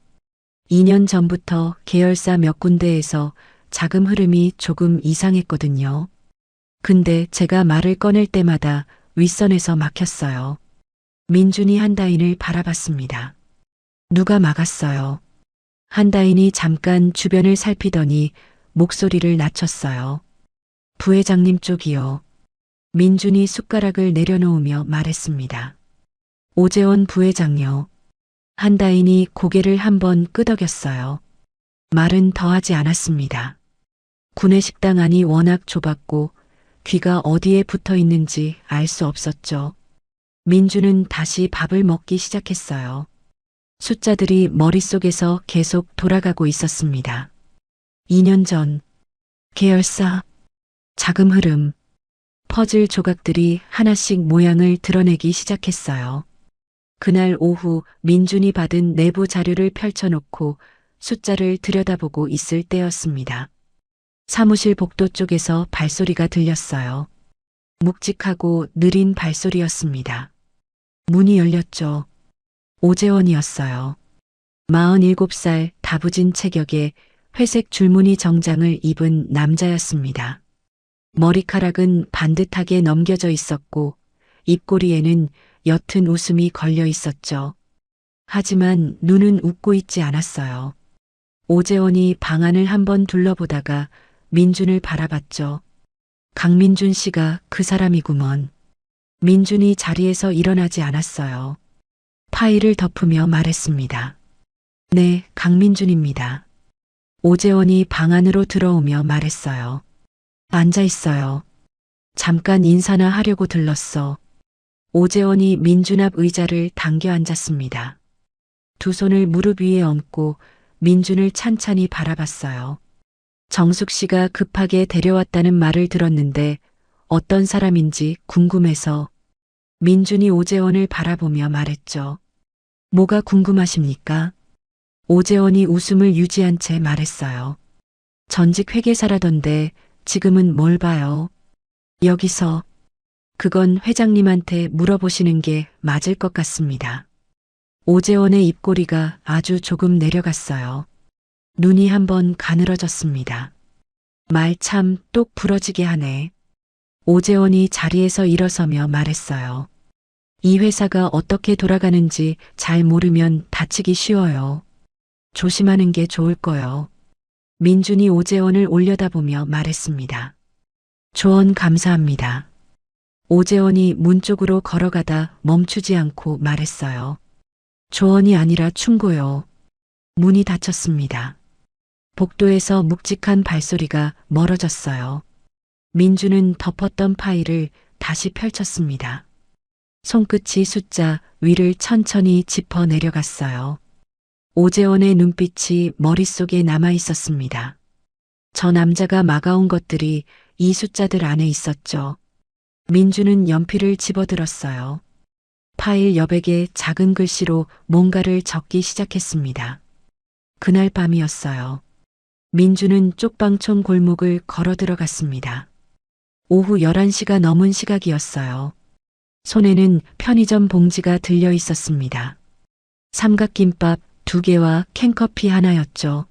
2년 전부터 계열사 몇 군데에서 자금 흐름이 조금 이상했거든요. 근데 제가 말을 꺼낼 때마다 윗선에서 막혔어요. 민준이 한다인을 바라봤습니다. 누가 막았어요? 한다인이 잠깐 주변을 살피더니 목소리를 낮췄어요. 부회장님 쪽이요. 민준이 숟가락을 내려놓으며 말했습니다. 오재원 부회장요. 한다인이 고개를 한번 끄덕였어요. 말은 더하지 않았습니다. 구내식당 안이 워낙 좁았고 귀가 어디에 붙어 있는지 알 수 없었죠. 민주는 다시 밥을 먹기 시작했어요. 숫자들이 머릿속에서 계속 돌아가고 있었습니다. 2년 전, 계열사, 자금 흐름, 퍼즐 조각들이 하나씩 모양을 드러내기 시작했어요. 그날 오후 민준이 받은 내부 자료를 펼쳐놓고 숫자를 들여다보고 있을 때였습니다. 사무실 복도 쪽에서 발소리가 들렸어요. 묵직하고 느린 발소리였습니다. 문이 열렸죠. 오재원이었어요. 47살 다부진 체격에 회색 줄무늬 정장을 입은 남자였습니다. 머리카락은 반듯하게 넘겨져 있었고 입꼬리에는 옅은 웃음이 걸려 있었죠. 하지만 눈은 웃고 있지 않았어요. 오재원이 방안을 한번 둘러보다가 민준을 바라봤죠. 강민준 씨가 그 사람이구먼. 민준이 자리에서 일어나지 않았어요. 파일을 덮으며 말했습니다. 네, 강민준입니다. 오재원이 방 안으로 들어오며 말했어요. 앉아 있어요. 잠깐 인사나 하려고 들렀어. 오재원이 민준 앞 의자를 당겨 앉았습니다. 두 손을 무릎 위에 얹고 민준을 찬찬히 바라봤어요. 정숙 씨가 급하게 데려왔다는 말을 들었는데 어떤 사람인지 궁금해서 민준이 오재원을 바라보며 말했죠. 뭐가 궁금하십니까? 오재원이 웃음을 유지한 채 말했어요. 전직 회계사라던데 지금은 뭘 봐요? 여기서 그건 회장님한테 물어보시는 게 맞을 것 같습니다. 오재원의 입꼬리가 아주 조금 내려갔어요. 눈이 한번 가늘어졌습니다. 말 참 똑 부러지게 하네. 오재원이 자리에서 일어서며 말했어요. 이 회사가 어떻게 돌아가는지 잘 모르면 다치기 쉬워요. 조심하는 게 좋을 거요. 민준이 오재원을 올려다보며 말했습니다. 조언 감사합니다. 오재원이 문 쪽으로 걸어가다 멈추지 않고 말했어요. 조언이 아니라 충고요. 문이 닫혔습니다. 복도에서 묵직한 발소리가 멀어졌어요. 민주는 덮었던 파일을 다시 펼쳤습니다. 손끝이 숫자 위를 천천히 짚어 내려갔어요. 오재원의 눈빛이 머릿속에 남아 있었습니다. 저 남자가 막아온 것들이 이 숫자들 안에 있었죠. 민주는 연필을 집어들었어요. 파일 여백에 작은 글씨로 뭔가를 적기 시작했습니다. 그날 밤이었어요. 민주는 쪽방촌 골목을 걸어 들어갔습니다. 오후 11시가 넘은 시각이었어요. 손에는 편의점 봉지가 들려 있었습니다. 삼각김밥 2개와 캔커피 하나였죠.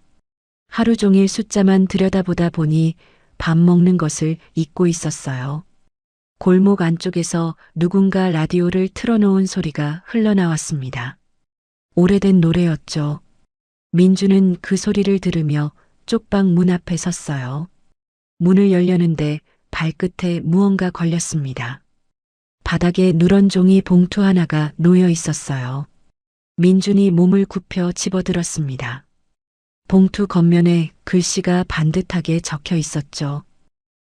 하루 종일 숫자만 들여다보다 보니 밥 먹는 것을 잊고 있었어요. 골목 안쪽에서 누군가 라디오를 틀어놓은 소리가 흘러나왔습니다. 오래된 노래였죠. 민주는 그 소리를 들으며 쪽방 문 앞에 섰어요. 문을 열려는데 발끝에 무언가 걸렸습니다. 바닥에 누런 종이 봉투 하나가 놓여 있었어요. 민준이 몸을 굽혀 집어들었습니다. 봉투 겉면에 글씨가 반듯하게 적혀 있었죠.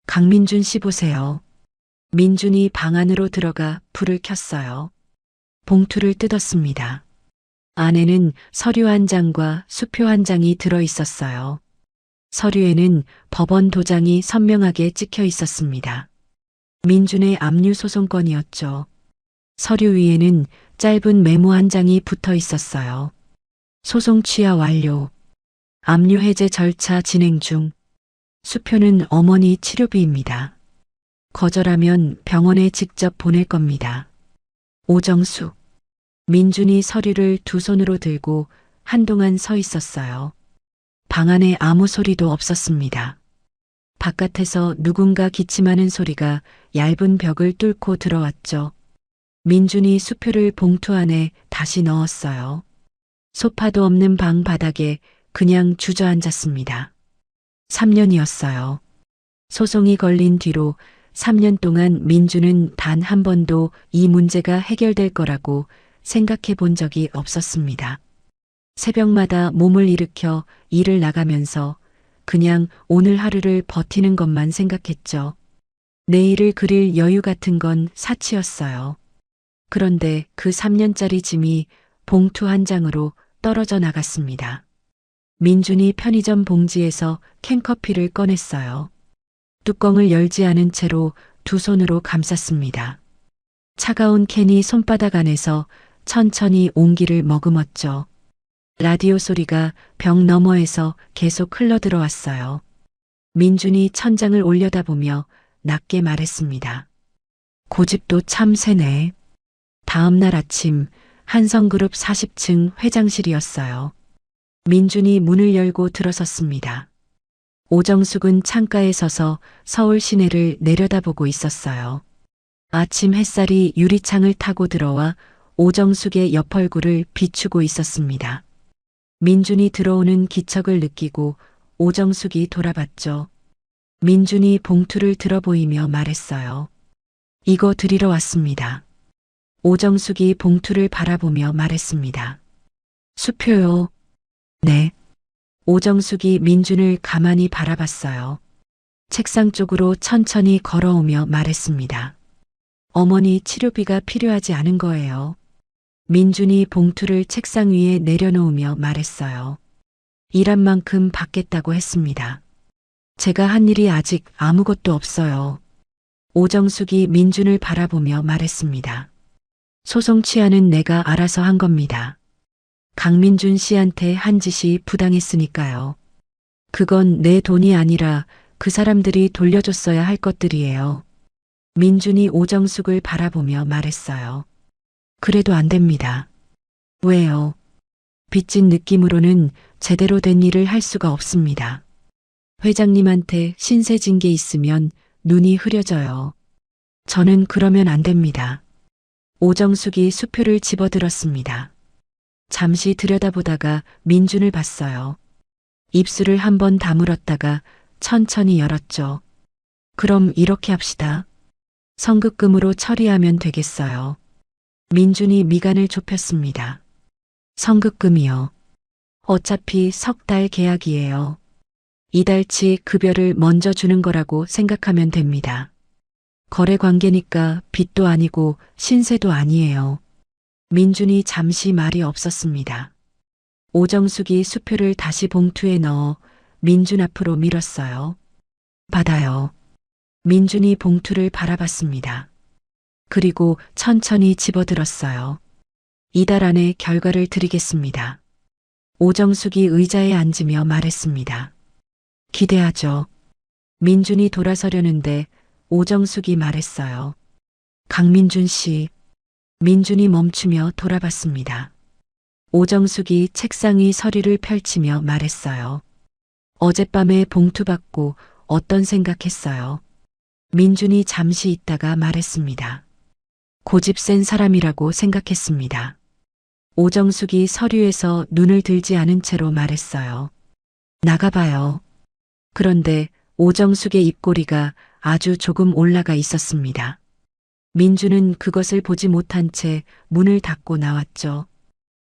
강민준 씨 보세요. 민준이 방 안으로 들어가 불을 켰어요. 봉투를 뜯었습니다. 안에는 서류 한 장과 수표 한 장이 들어 있었어요. 서류에는 법원 도장이 선명하게 찍혀 있었습니다. 민준의 압류 소송권이었죠. 서류 위에는 짧은 메모 한 장이 붙어 있었어요. 소송 취하 완료. 압류 해제 절차 진행 중. 수표는 어머니 치료비입니다. 거절하면 병원에 직접 보낼 겁니다. 오정숙. 민준이 서류를 두 손으로 들고 한동안 서 있었어요. 방 안에 아무 소리도 없었습니다. 바깥에서 누군가 기침하는 소리가 얇은 벽을 뚫고 들어왔죠. 민준이 수표를 봉투 안에 다시 넣었어요. 소파도 없는 방 바닥에 그냥 주저앉았습니다. 3년이었어요. 소송이 걸린 뒤로 3년 동안 민주는 단 한 번도 이 문제가 해결될 거라고 생각해 본 적이 없었습니다. 새벽마다 몸을 일으켜 일을 나가면서 그냥 오늘 하루를 버티는 것만 생각했죠. 내일을 그릴 여유 같은 건 사치였어요. 그런데 그 3년짜리 짐이 봉투 한 장으로 떨어져 나갔습니다. 민준이 편의점 봉지에서 캔커피를 꺼냈어요. 뚜껑을 열지 않은 채로 두 손으로 감쌌습니다. 차가운 캔이 손바닥 안에서 천천히 온기를 머금었죠. 라디오 소리가 벽 너머에서 계속 흘러들어왔어요. 민준이 천장을 올려다보며 낮게 말했습니다. 고집도 참 세네. 다음 날 아침 한성그룹 40층 회장실이었어요. 민준이 문을 열고 들어섰습니다. 오정숙은 창가에 서서 서울 시내를 내려다보고 있었어요. 아침 햇살이 유리창을 타고 들어와 오정숙의 옆 얼굴을 비추고 있었습니다. 민준이 들어오는 기척을 느끼고 오정숙이 돌아봤죠. 민준이 봉투를 들어 보이며 말했어요. 이거 드리러 왔습니다. 오정숙이 봉투를 바라보며 말했습니다. 수표요. 네. 오정숙이 민준을 가만히 바라봤어요. 책상 쪽으로 천천히 걸어오며 말했습니다. 어머니 치료비가 필요하지 않은 거예요. 민준이 봉투를 책상 위에 내려놓으며 말했어요. 일한 만큼 받겠다고 했습니다. 제가 한 일이 아직 아무것도 없어요. 오정숙이 민준을 바라보며 말했습니다. 소송 취하는 내가 알아서 한 겁니다. 강민준 씨한테 한 짓이 부당했으니까요. 그건 내 돈이 아니라 그 사람들이 돌려줬어야 할 것들이에요. 민준이 오정숙을 바라보며 말했어요. 그래도 안 됩니다. 왜요? 빚진 느낌으로는 제대로 된 일을 할 수가 없습니다. 회장님한테 신세 진 게 있으면 눈이 흐려져요. 저는 그러면 안 됩니다. 오정숙이 수표를 집어들었습니다. 잠시 들여다보다가 민준을 봤어요. 입술을 한번 다물었다가 천천히 열었죠. 그럼 이렇게 합시다. 성급금으로 처리하면 되겠어요. 민준이 미간을 좁혔습니다. 성급금이요. 어차피 석 달 계약이에요. 이달치 급여를 먼저 주는 거라고 생각하면 됩니다. 거래 관계니까 빚도 아니고 신세도 아니에요. 민준이 잠시 말이 없었습니다. 오정숙이 수표를 다시 봉투에 넣어 민준 앞으로 밀었어요. 받아요. 민준이 봉투를 바라봤습니다. 그리고 천천히 집어들었어요. 이달 안에 결과를 드리겠습니다. 오정숙이 의자에 앉으며 말했습니다. 기대하죠. 민준이 돌아서려는데 오정숙이 말했어요. 강민준 씨. 민준이 멈추며 돌아봤습니다. 오정숙이 책상 위 서류를 펼치며 말했어요. 어젯밤에 봉투 받고 어떤 생각했어요. 민준이 잠시 있다가 말했습니다. 고집 센 사람이라고 생각했습니다. 오정숙이 서류에서 눈을 들지 않은 채로 말했어요. 나가봐요. 그런데 오정숙의 입꼬리가 아주 조금 올라가 있었습니다. 민주는 그것을 보지 못한 채 문을 닫고 나왔죠.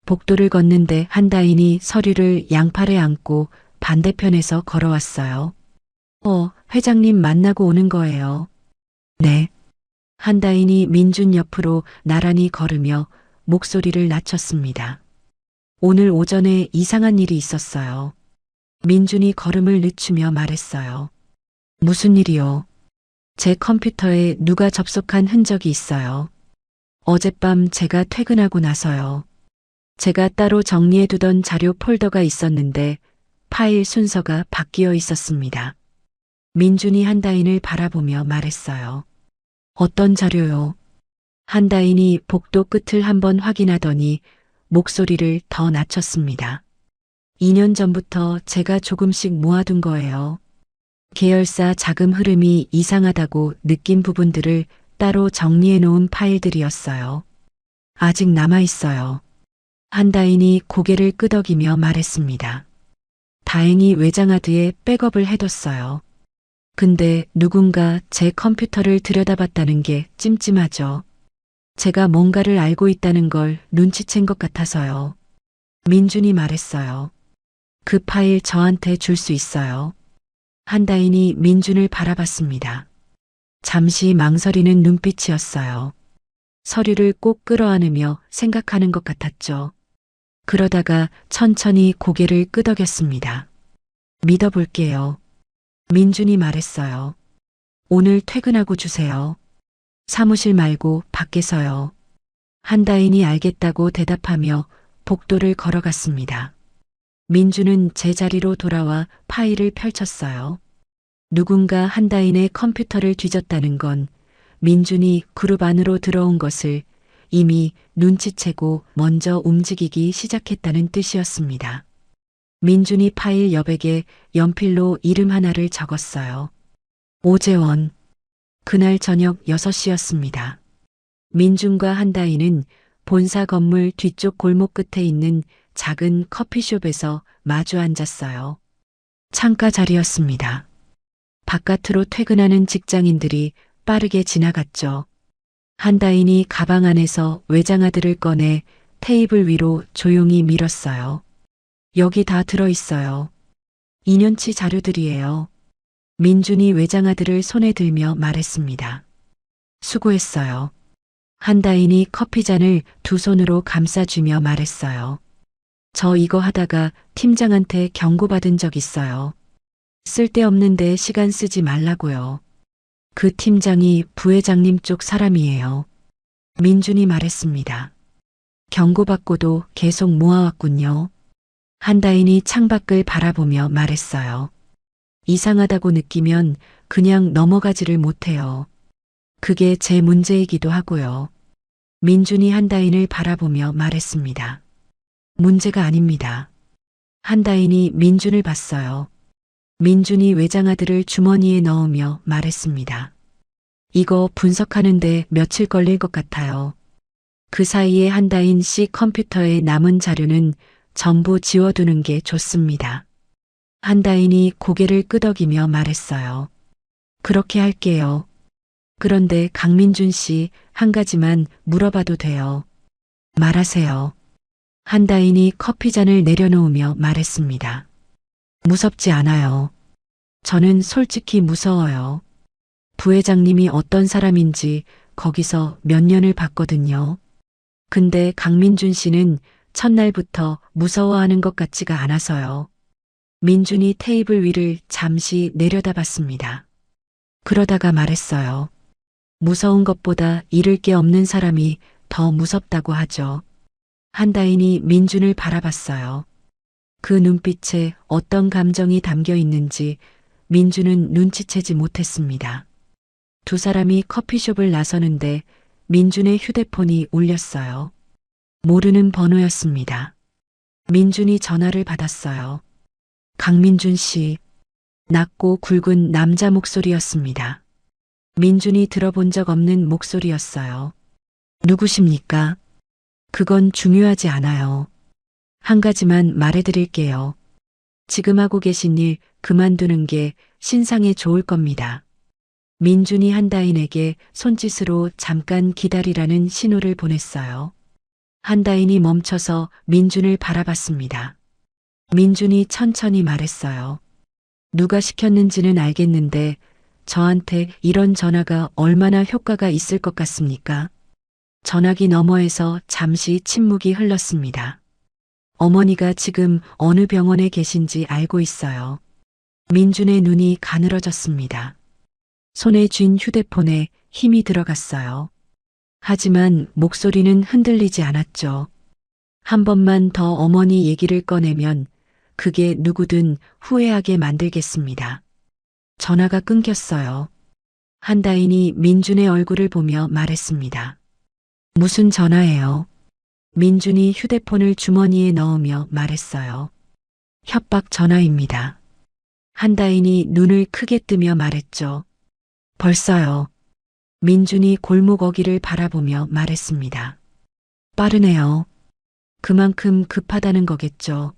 복도를 걷는데 한다인이 서류를 양팔에 안고 반대편에서 걸어왔어요. 회장님 만나고 오는 거예요. 네. 한다인이 민준 옆으로 나란히 걸으며 목소리를 낮췄습니다. 오늘 오전에 이상한 일이 있었어요. 민준이 걸음을 늦추며 말했어요. 무슨 일이요? 제 컴퓨터에 누가 접속한 흔적이 있어요. 어젯밤 제가 퇴근하고 나서요. 제가 따로 정리해두던 자료 폴더가 있었는데 파일 순서가 바뀌어 있었습니다. 민준이 한다인을 바라보며 말했어요. 어떤 자료요? 한다인이 복도 끝을 한번 확인하더니 목소리를 더 낮췄습니다. 2년 전부터 제가 조금씩 모아둔 거예요. 계열사 자금 흐름이 이상하다고 느낀 부분들을 따로 정리해 놓은 파일들이었어요. 아직 남아 있어요. 한다인이 고개를 끄덕이며 말했습니다. 다행히 외장하드에 백업을 해뒀어요. 근데 누군가 제 컴퓨터를 들여다봤다는 게 찜찜하죠. 제가 뭔가를 알고 있다는 걸 눈치챈 것 같아서요. 민준이 말했어요. 그 파일 저한테 줄 수 있어요. 한다인이 민준을 바라봤습니다. 잠시 망설이는 눈빛이었어요. 서류를 꼭 끌어안으며 생각하는 것 같았죠. 그러다가 천천히 고개를 끄덕였습니다. 믿어볼게요. 민준이 말했어요. 오늘 퇴근하고 주세요. 사무실 말고 밖에서요. 한다인이 알겠다고 대답하며 복도를 걸어갔습니다. 민준은 제자리로 돌아와 파일을 펼쳤어요. 누군가 한다인의 컴퓨터를 뒤졌다는 건 민준이 그룹 안으로 들어온 것을 이미 눈치채고 먼저 움직이기 시작했다는 뜻이었습니다. 민준이 파일 여백에 연필로 이름 하나를 적었어요. 오재원. 그날 저녁 6시였습니다. 민준과 한다인은 본사 건물 뒤쪽 골목 끝에 있는 작은 커피숍에서 마주 앉았어요. 창가 자리였습니다. 바깥으로 퇴근하는 직장인들이 빠르게 지나갔죠. 한다인이 가방 안에서 외장하드를 꺼내 테이블 위로 조용히 밀었어요. 여기 다 들어있어요. 2년치 자료들이에요. 민준이 외장하드를 손에 들며 말했습니다. 수고했어요. 한다인이 커피잔을 두 손으로 감싸주며 말했어요. 저 이거 하다가 팀장한테 경고받은 적 있어요. 쓸데없는데 시간 쓰지 말라고요. 그 팀장이 부회장님 쪽 사람이에요. 민준이 말했습니다. 경고받고도 계속 모아왔군요. 한다인이 창밖을 바라보며 말했어요. 이상하다고 느끼면 그냥 넘어가지를 못해요. 그게 제 문제이기도 하고요. 민준이 한다인을 바라보며 말했습니다. 문제가 아닙니다. 한다인이 민준을 봤어요. 민준이 외장하드를 주머니에 넣으며 말했습니다. 이거 분석하는데 며칠 걸릴 것 같아요. 그 사이에 한다인 씨 컴퓨터에 남은 자료는 전부 지워두는 게 좋습니다. 한다인이 고개를 끄덕이며 말했어요. 그렇게 할게요. 그런데 강민준 씨 한 가지만 물어봐도 돼요. 말하세요. 한다인이 커피잔을 내려놓으며 말했습니다. 무섭지 않아요. 저는 솔직히 무서워요. 부회장님이 어떤 사람인지 거기서 몇 년을 봤거든요. 근데 강민준 씨는 첫날부터 무서워하는 것 같지가 않아서요. 민준이 테이블 위를 잠시 내려다봤습니다. 그러다가 말했어요. 무서운 것보다 잃을 게 없는 사람이 더 무섭다고 하죠. 한다인이 민준을 바라봤어요. 그 눈빛에 어떤 감정이 담겨 있는지 민준은 눈치채지 못했습니다. 두 사람이 커피숍을 나서는데 민준의 휴대폰이 울렸어요. 모르는 번호였습니다. 민준이 전화를 받았어요. 강민준 씨. 낮고 굵은 남자 목소리였습니다. 민준이 들어본 적 없는 목소리였어요. 누구십니까? 그건 중요하지 않아요. 한 가지만 말해드릴게요. 지금 하고 계신 일 그만두는 게 신상에 좋을 겁니다. 민준이 한다인에게 손짓으로 잠깐 기다리라는 신호를 보냈어요. 한다인이 멈춰서 민준을 바라봤습니다. 민준이 천천히 말했어요. 누가 시켰는지는 알겠는데 저한테 이런 전화가 얼마나 효과가 있을 것 같습니까? 전화기 너머에서 잠시 침묵이 흘렀습니다. 어머니가 지금 어느 병원에 계신지 알고 있어요. 민준의 눈이 가늘어졌습니다. 손에 쥔 휴대폰에 힘이 들어갔어요. 하지만 목소리는 흔들리지 않았죠. 한 번만 더 어머니 얘기를 꺼내면 그게 누구든 후회하게 만들겠습니다. 전화가 끊겼어요. 한다인이 민준의 얼굴을 보며 말했습니다. 무슨 전화예요? 민준이 휴대폰을 주머니에 넣으며 말했어요. 협박 전화입니다. 한다인이 눈을 크게 뜨며 말했죠. 벌써요. 민준이 골목 어귀를 바라보며 말했습니다. 빠르네요. 그만큼 급하다는 거겠죠.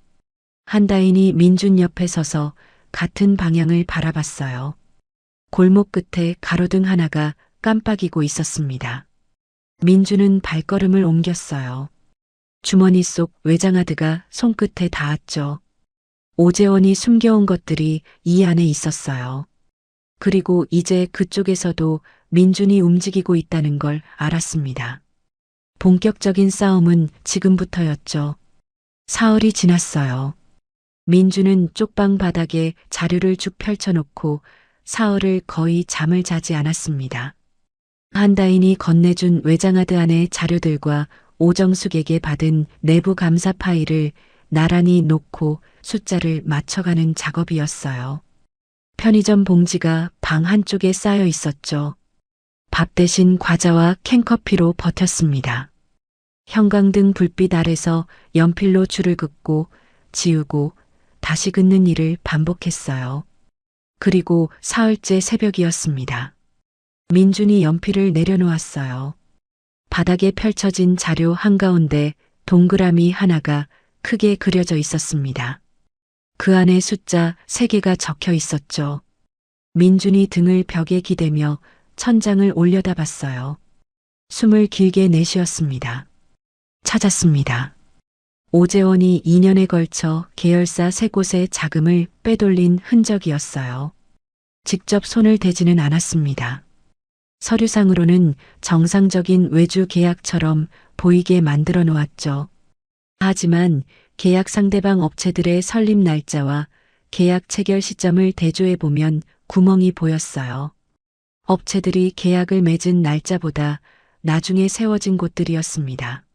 한다인이 민준 옆에 서서 같은 방향을 바라봤어요. 골목 끝에 가로등 하나가 깜빡이고 있었습니다. 민준은 발걸음을 옮겼어요. 주머니 속 외장하드가 손끝에 닿았죠. 오재원이 숨겨온 것들이 이 안에 있었어요. 그리고 이제 그쪽에서도 민준이 움직이고 있다는 걸 알았습니다. 본격적인 싸움은 지금부터였죠. 사흘이 지났어요. 민준은 쪽방 바닥에 자료를 쭉 펼쳐놓고 사흘을 거의 잠을 자지 않았습니다. 한다인이 건네준 외장하드 안의 자료들과 오정숙에게 받은 내부 감사 파일을 나란히 놓고 숫자를 맞춰가는 작업이었어요. 편의점 봉지가 방 한쪽에 쌓여 있었죠. 밥 대신 과자와 캔커피로 버텼습니다. 형광등 불빛 아래서 연필로 줄을 긋고 지우고 다시 긋는 일을 반복했어요. 그리고 사흘째 새벽이었습니다. 민준이 연필을 내려놓았어요. 바닥에 펼쳐진 자료 한가운데 동그라미 하나가 크게 그려져 있었습니다. 그 안에 숫자 3개가 적혀 있었죠. 민준이 등을 벽에 기대며 천장을 올려다봤어요. 숨을 길게 내쉬었습니다. 찾았습니다. 오재원이 2년에 걸쳐 계열사 3곳의 자금을 빼돌린 흔적이었어요. 직접 손을 대지는 않았습니다. 서류상으로는 정상적인 외주 계약처럼 보이게 만들어 놓았죠. 하지만 계약 상대방 업체들의 설립 날짜와 계약 체결 시점을 대조해 보면 구멍이 보였어요. 업체들이 계약을 맺은 날짜보다 나중에 세워진 곳들이었습니다.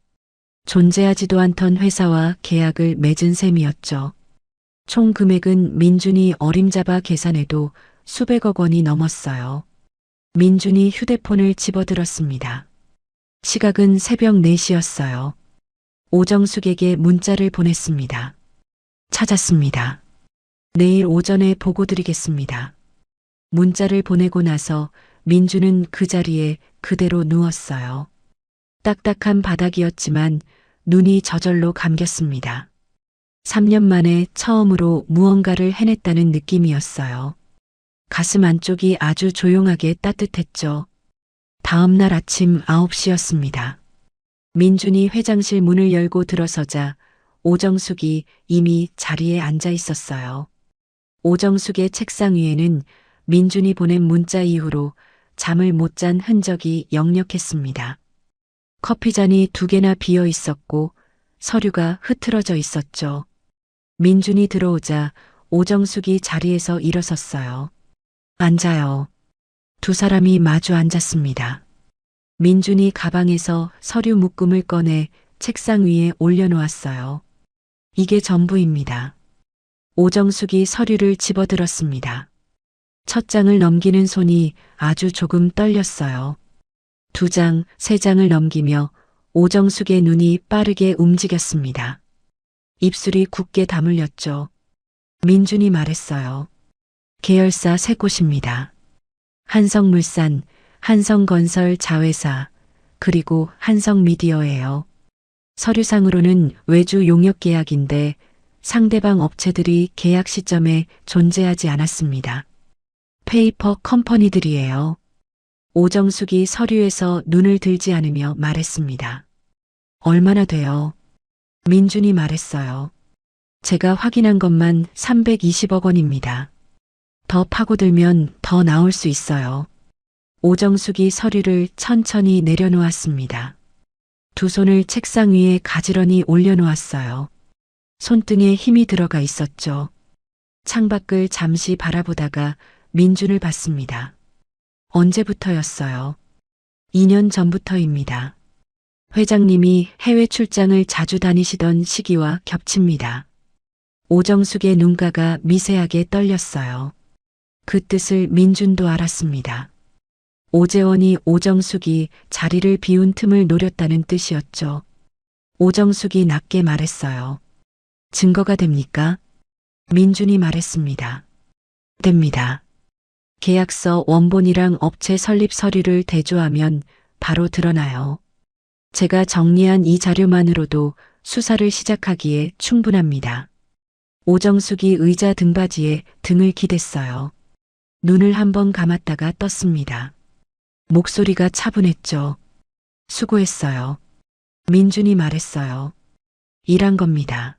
존재하지도 않던 회사와 계약을 맺은 셈이었죠. 총 금액은 민준이 어림잡아 계산해도 수백억 원이 넘었어요. 민준이 휴대폰을 집어들었습니다. 시각은 새벽 4시였어요. 오정숙에게 문자를 보냈습니다. 찾았습니다. 내일 오전에 보고 드리겠습니다. 문자를 보내고 나서 민준은 그 자리에 그대로 누웠어요. 딱딱한 바닥이었지만 눈이 저절로 감겼습니다. 3년 만에 처음으로 무언가를 해냈다는 느낌이었어요. 가슴 안쪽이 아주 조용하게 따뜻했죠. 다음 날 아침 9시였습니다. 민준이 회장실 문을 열고 들어서자 오정숙이 이미 자리에 앉아 있었어요. 오정숙의 책상 위에는 민준이 보낸 문자 이후로 잠을 못 잔 흔적이 역력했습니다. 커피잔이 2개나 비어 있었고 서류가 흐트러져 있었죠. 민준이 들어오자 오정숙이 자리에서 일어섰어요. 앉아요. 두 사람이 마주 앉았습니다. 민준이 가방에서 서류 묶음을 꺼내 책상 위에 올려놓았어요. 이게 전부입니다. 오정숙이 서류를 집어들었습니다. 첫 장을 넘기는 손이 아주 조금 떨렸어요. 2장, 3장을 넘기며 오정숙의 눈이 빠르게 움직였습니다. 입술이 굳게 다물렸죠. 민준이 말했어요. 계열사 3곳입니다. 한성물산, 한성건설 자회사, 그리고 한성미디어예요. 서류상으로는 외주 용역 계약인데 상대방 업체들이 계약 시점에 존재하지 않았습니다. 페이퍼 컴퍼니들이에요. 오정숙이 서류에서 눈을 들지 않으며 말했습니다. 얼마나 돼요? 민준이 말했어요. 제가 확인한 것만 320억 원입니다. 더 파고들면 더 나올 수 있어요. 오정숙이 서류를 천천히 내려놓았습니다. 두 손을 책상 위에 가지런히 올려놓았어요. 손등에 힘이 들어가 있었죠. 창밖을 잠시 바라보다가 민준을 봤습니다. 언제부터였어요? 2년 전부터입니다. 회장님이 해외 출장을 자주 다니시던 시기와 겹칩니다. 오정숙의 눈가가 미세하게 떨렸어요. 그 뜻을 민준도 알았습니다. 오재원이 오정숙이 자리를 비운 틈을 노렸다는 뜻이었죠. 오정숙이 낮게 말했어요. 증거가 됩니까? 민준이 말했습니다. 됩니다. 계약서 원본이랑 업체 설립 서류를 대조하면 바로 드러나요. 제가 정리한 이 자료만으로도 수사를 시작하기에 충분합니다. 오정숙이 의자 등받이에 등을 기댔어요. 눈을 한번 감았다가 떴습니다. 목소리가 차분했죠. 수고했어요. 민준이 말했어요. 일한 겁니다.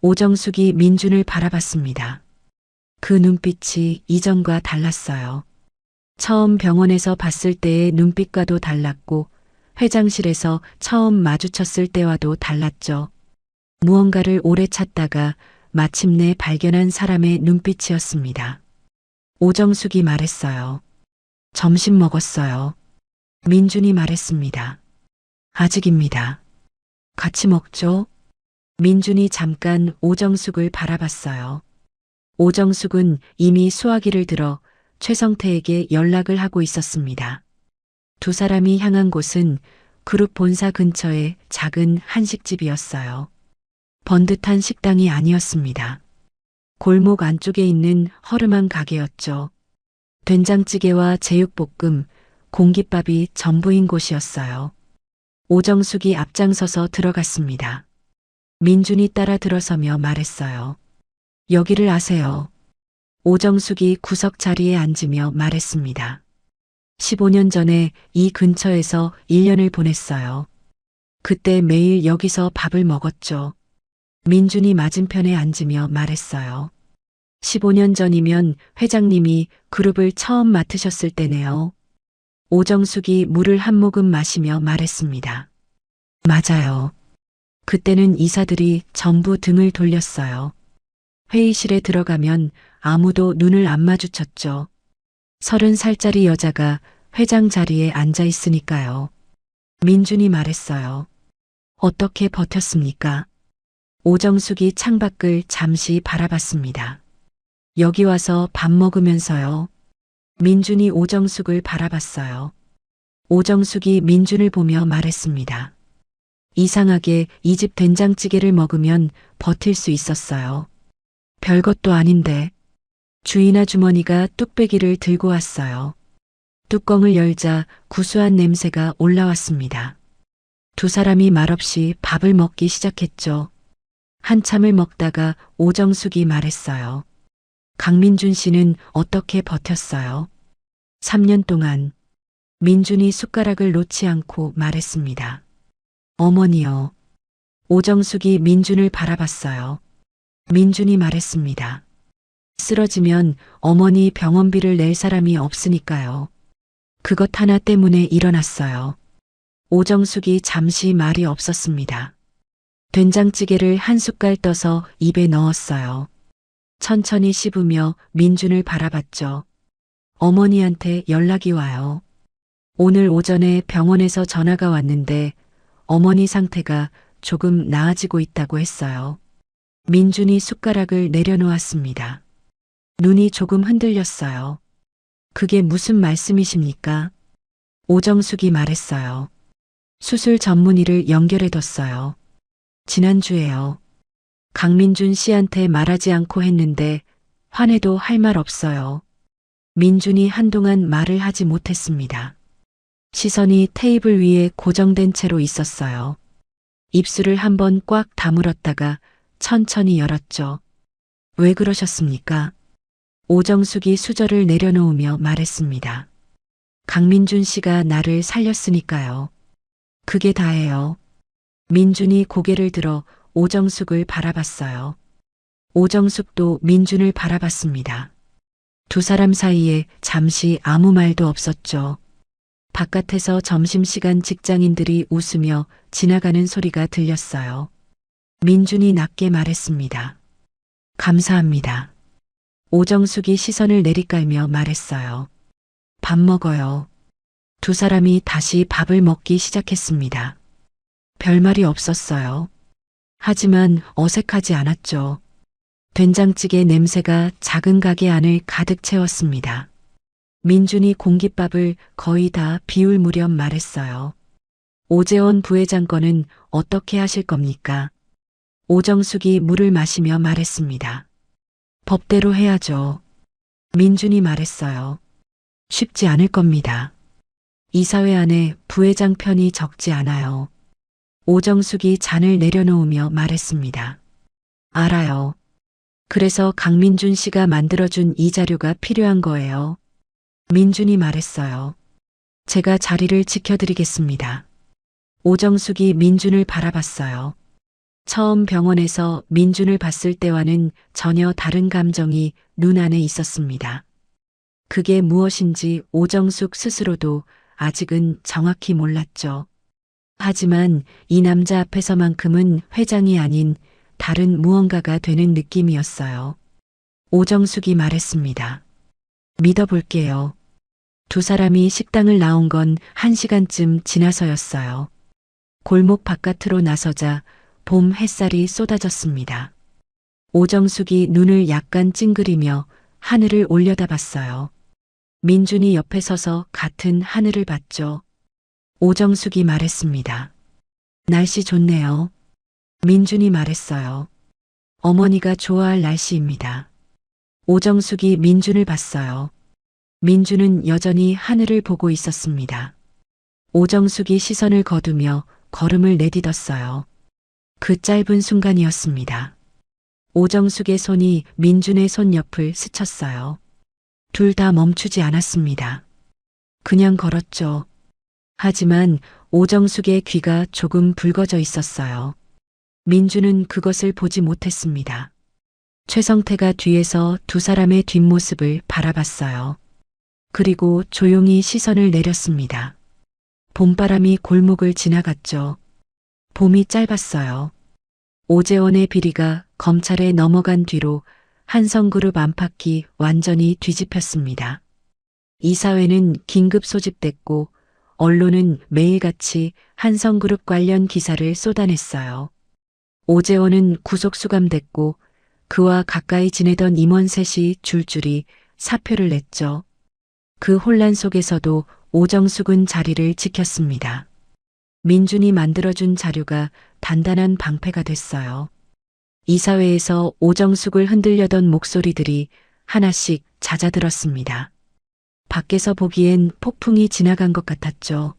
오정숙이 민준을 바라봤습니다. 그 눈빛이 이전과 달랐어요. 처음 병원에서 봤을 때의 눈빛과도 달랐고 회장실에서 처음 마주쳤을 때와도 달랐죠. 무언가를 오래 찾다가 마침내 발견한 사람의 눈빛이었습니다. 오정숙이 말했어요. 점심 먹었어요. 민준이 말했습니다. 아직입니다. 같이 먹죠? 민준이 잠깐 오정숙을 바라봤어요. 오정숙은 이미 수화기를 들어 최성태에게 연락을 하고 있었습니다. 두 사람이 향한 곳은 그룹 본사 근처의 작은 한식집이었어요. 번듯한 식당이 아니었습니다. 골목 안쪽에 있는 허름한 가게였죠. 된장찌개와 제육볶음, 공깃밥이 전부인 곳이었어요. 오정숙이 앞장서서 들어갔습니다. 민준이 따라 들어서며 말했어요. 여기를 아세요? 오정숙이 구석 자리에 앉으며 말했습니다. 15년 전에 이 근처에서 1년을 보냈어요. 그때 매일 여기서 밥을 먹었죠. 민준이 맞은편에 앉으며 말했어요. 15년 전이면 회장님이 그룹을 처음 맡으셨을 때네요. 오정숙이 물을 한 모금 마시며 말했습니다. 맞아요. 그때는 이사들이 전부 등을 돌렸어요. 회의실에 들어가면 아무도 눈을 안 마주쳤죠. 30살짜리 여자가 회장 자리에 앉아 있으니까요. 민준이 말했어요. 어떻게 버텼습니까? 오정숙이 창밖을 잠시 바라봤습니다. 여기 와서 밥 먹으면서요. 민준이 오정숙을 바라봤어요. 오정숙이 민준을 보며 말했습니다. 이상하게 이 집 된장찌개를 먹으면 버틸 수 있었어요. 별것도 아닌데. 주인 아주머니가 뚝배기를 들고 왔어요. 뚜껑을 열자 구수한 냄새가 올라왔습니다. 두 사람이 말없이 밥을 먹기 시작했죠. 한참을 먹다가 오정숙이 말했어요. 강민준 씨는 어떻게 버텼어요? 3년 동안. 민준이 숟가락을 놓지 않고 말했습니다. 어머니요. 오정숙이 민준을 바라봤어요. 민준이 말했습니다. 쓰러지면 어머니 병원비를 낼 사람이 없으니까요. 그것 하나 때문에 일어났어요. 오정숙이 잠시 말이 없었습니다. 된장찌개를 한 숟갈 떠서 입에 넣었어요. 천천히 씹으며 민준을 바라봤죠. 어머니한테 연락이 와요. 오늘 오전에 병원에서 전화가 왔는데 어머니 상태가 조금 나아지고 있다고 했어요. 민준이 숟가락을 내려놓았습니다. 눈이 조금 흔들렸어요. 그게 무슨 말씀이십니까? 오정숙이 말했어요. 수술 전문의를 연결해뒀어요. 지난주에요. 강민준 씨한테 말하지 않고 했는데 화내도 할 말 없어요. 민준이 한동안 말을 하지 못했습니다. 시선이 테이블 위에 고정된 채로 있었어요. 입술을 한번 꽉 다물었다가 천천히 열었죠. 왜 그러셨습니까? 오정숙이 수저를 내려놓으며 말했습니다. 강민준 씨가 나를 살렸으니까요. 그게 다예요. 민준이 고개를 들어 오정숙을 바라봤어요. 오정숙도 민준을 바라봤습니다. 두 사람 사이에 잠시 아무 말도 없었죠. 바깥에서 점심시간 직장인들이 웃으며 지나가는 소리가 들렸어요. 민준이 낮게 말했습니다. 감사합니다. 오정숙이 시선을 내리깔며 말했어요. 밥 먹어요. 두 사람이 다시 밥을 먹기 시작했습니다. 별말이 없었어요. 하지만 어색하지 않았죠. 된장찌개 냄새가 작은 가게 안을 가득 채웠습니다. 민준이 공깃밥을 거의 다 비울 무렵 말했어요. 오재원 부회장 거는 어떻게 하실 겁니까? 오정숙이 물을 마시며 말했습니다. 법대로 해야죠. 민준이 말했어요. 쉽지 않을 겁니다. 이사회 안에 부회장 편이 적지 않아요. 오정숙이 잔을 내려놓으며 말했습니다. 알아요. 그래서 강민준 씨가 만들어준 이 자료가 필요한 거예요. 민준이 말했어요. 제가 자리를 지켜드리겠습니다. 오정숙이 민준을 바라봤어요. 처음 병원에서 민준을 봤을 때와는 전혀 다른 감정이 눈 안에 있었습니다. 그게 무엇인지 오정숙 스스로도 아직은 정확히 몰랐죠. 하지만 이 남자 앞에서만큼은 회장이 아닌 다른 무언가가 되는 느낌이었어요. 오정숙이 말했습니다. 믿어볼게요. 두 사람이 식당을 나온 건 1시간쯤 지나서였어요. 골목 바깥으로 나서자 봄 햇살이 쏟아졌습니다. 오정숙이 눈을 약간 찡그리며 하늘을 올려다봤어요. 민준이 옆에 서서 같은 하늘을 봤죠. 오정숙이 말했습니다. 날씨 좋네요. 민준이 말했어요. 어머니가 좋아할 날씨입니다. 오정숙이 민준을 봤어요. 민준은 여전히 하늘을 보고 있었습니다. 오정숙이 시선을 거두며 걸음을 내딛었어요. 그 짧은 순간이었습니다. 오정숙의 손이 민준의 손 옆을 스쳤어요. 둘 다 멈추지 않았습니다. 그냥 걸었죠. 하지만 오정숙의 귀가 조금 붉어져 있었어요. 민준은 그것을 보지 못했습니다. 최성태가 뒤에서 두 사람의 뒷모습을 바라봤어요. 그리고 조용히 시선을 내렸습니다. 봄바람이 골목을 지나갔죠. 봄이 짧았어요. 오재원의 비리가 검찰에 넘어간 뒤로 한성그룹 안팎이 완전히 뒤집혔습니다. 이사회는 긴급 소집됐고 언론은 매일같이 한성그룹 관련 기사를 쏟아냈어요. 오재원은 구속 수감됐고 그와 가까이 지내던 임원 셋이 줄줄이 사표를 냈죠. 그 혼란 속에서도 오정숙은 자리를 지켰습니다. 민준이 만들어준 자료가 단단한 방패가 됐어요. 이사회에서 오정숙을 흔들려던 목소리들이 하나씩 잦아들었습니다. 밖에서 보기엔 폭풍이 지나간 것 같았죠.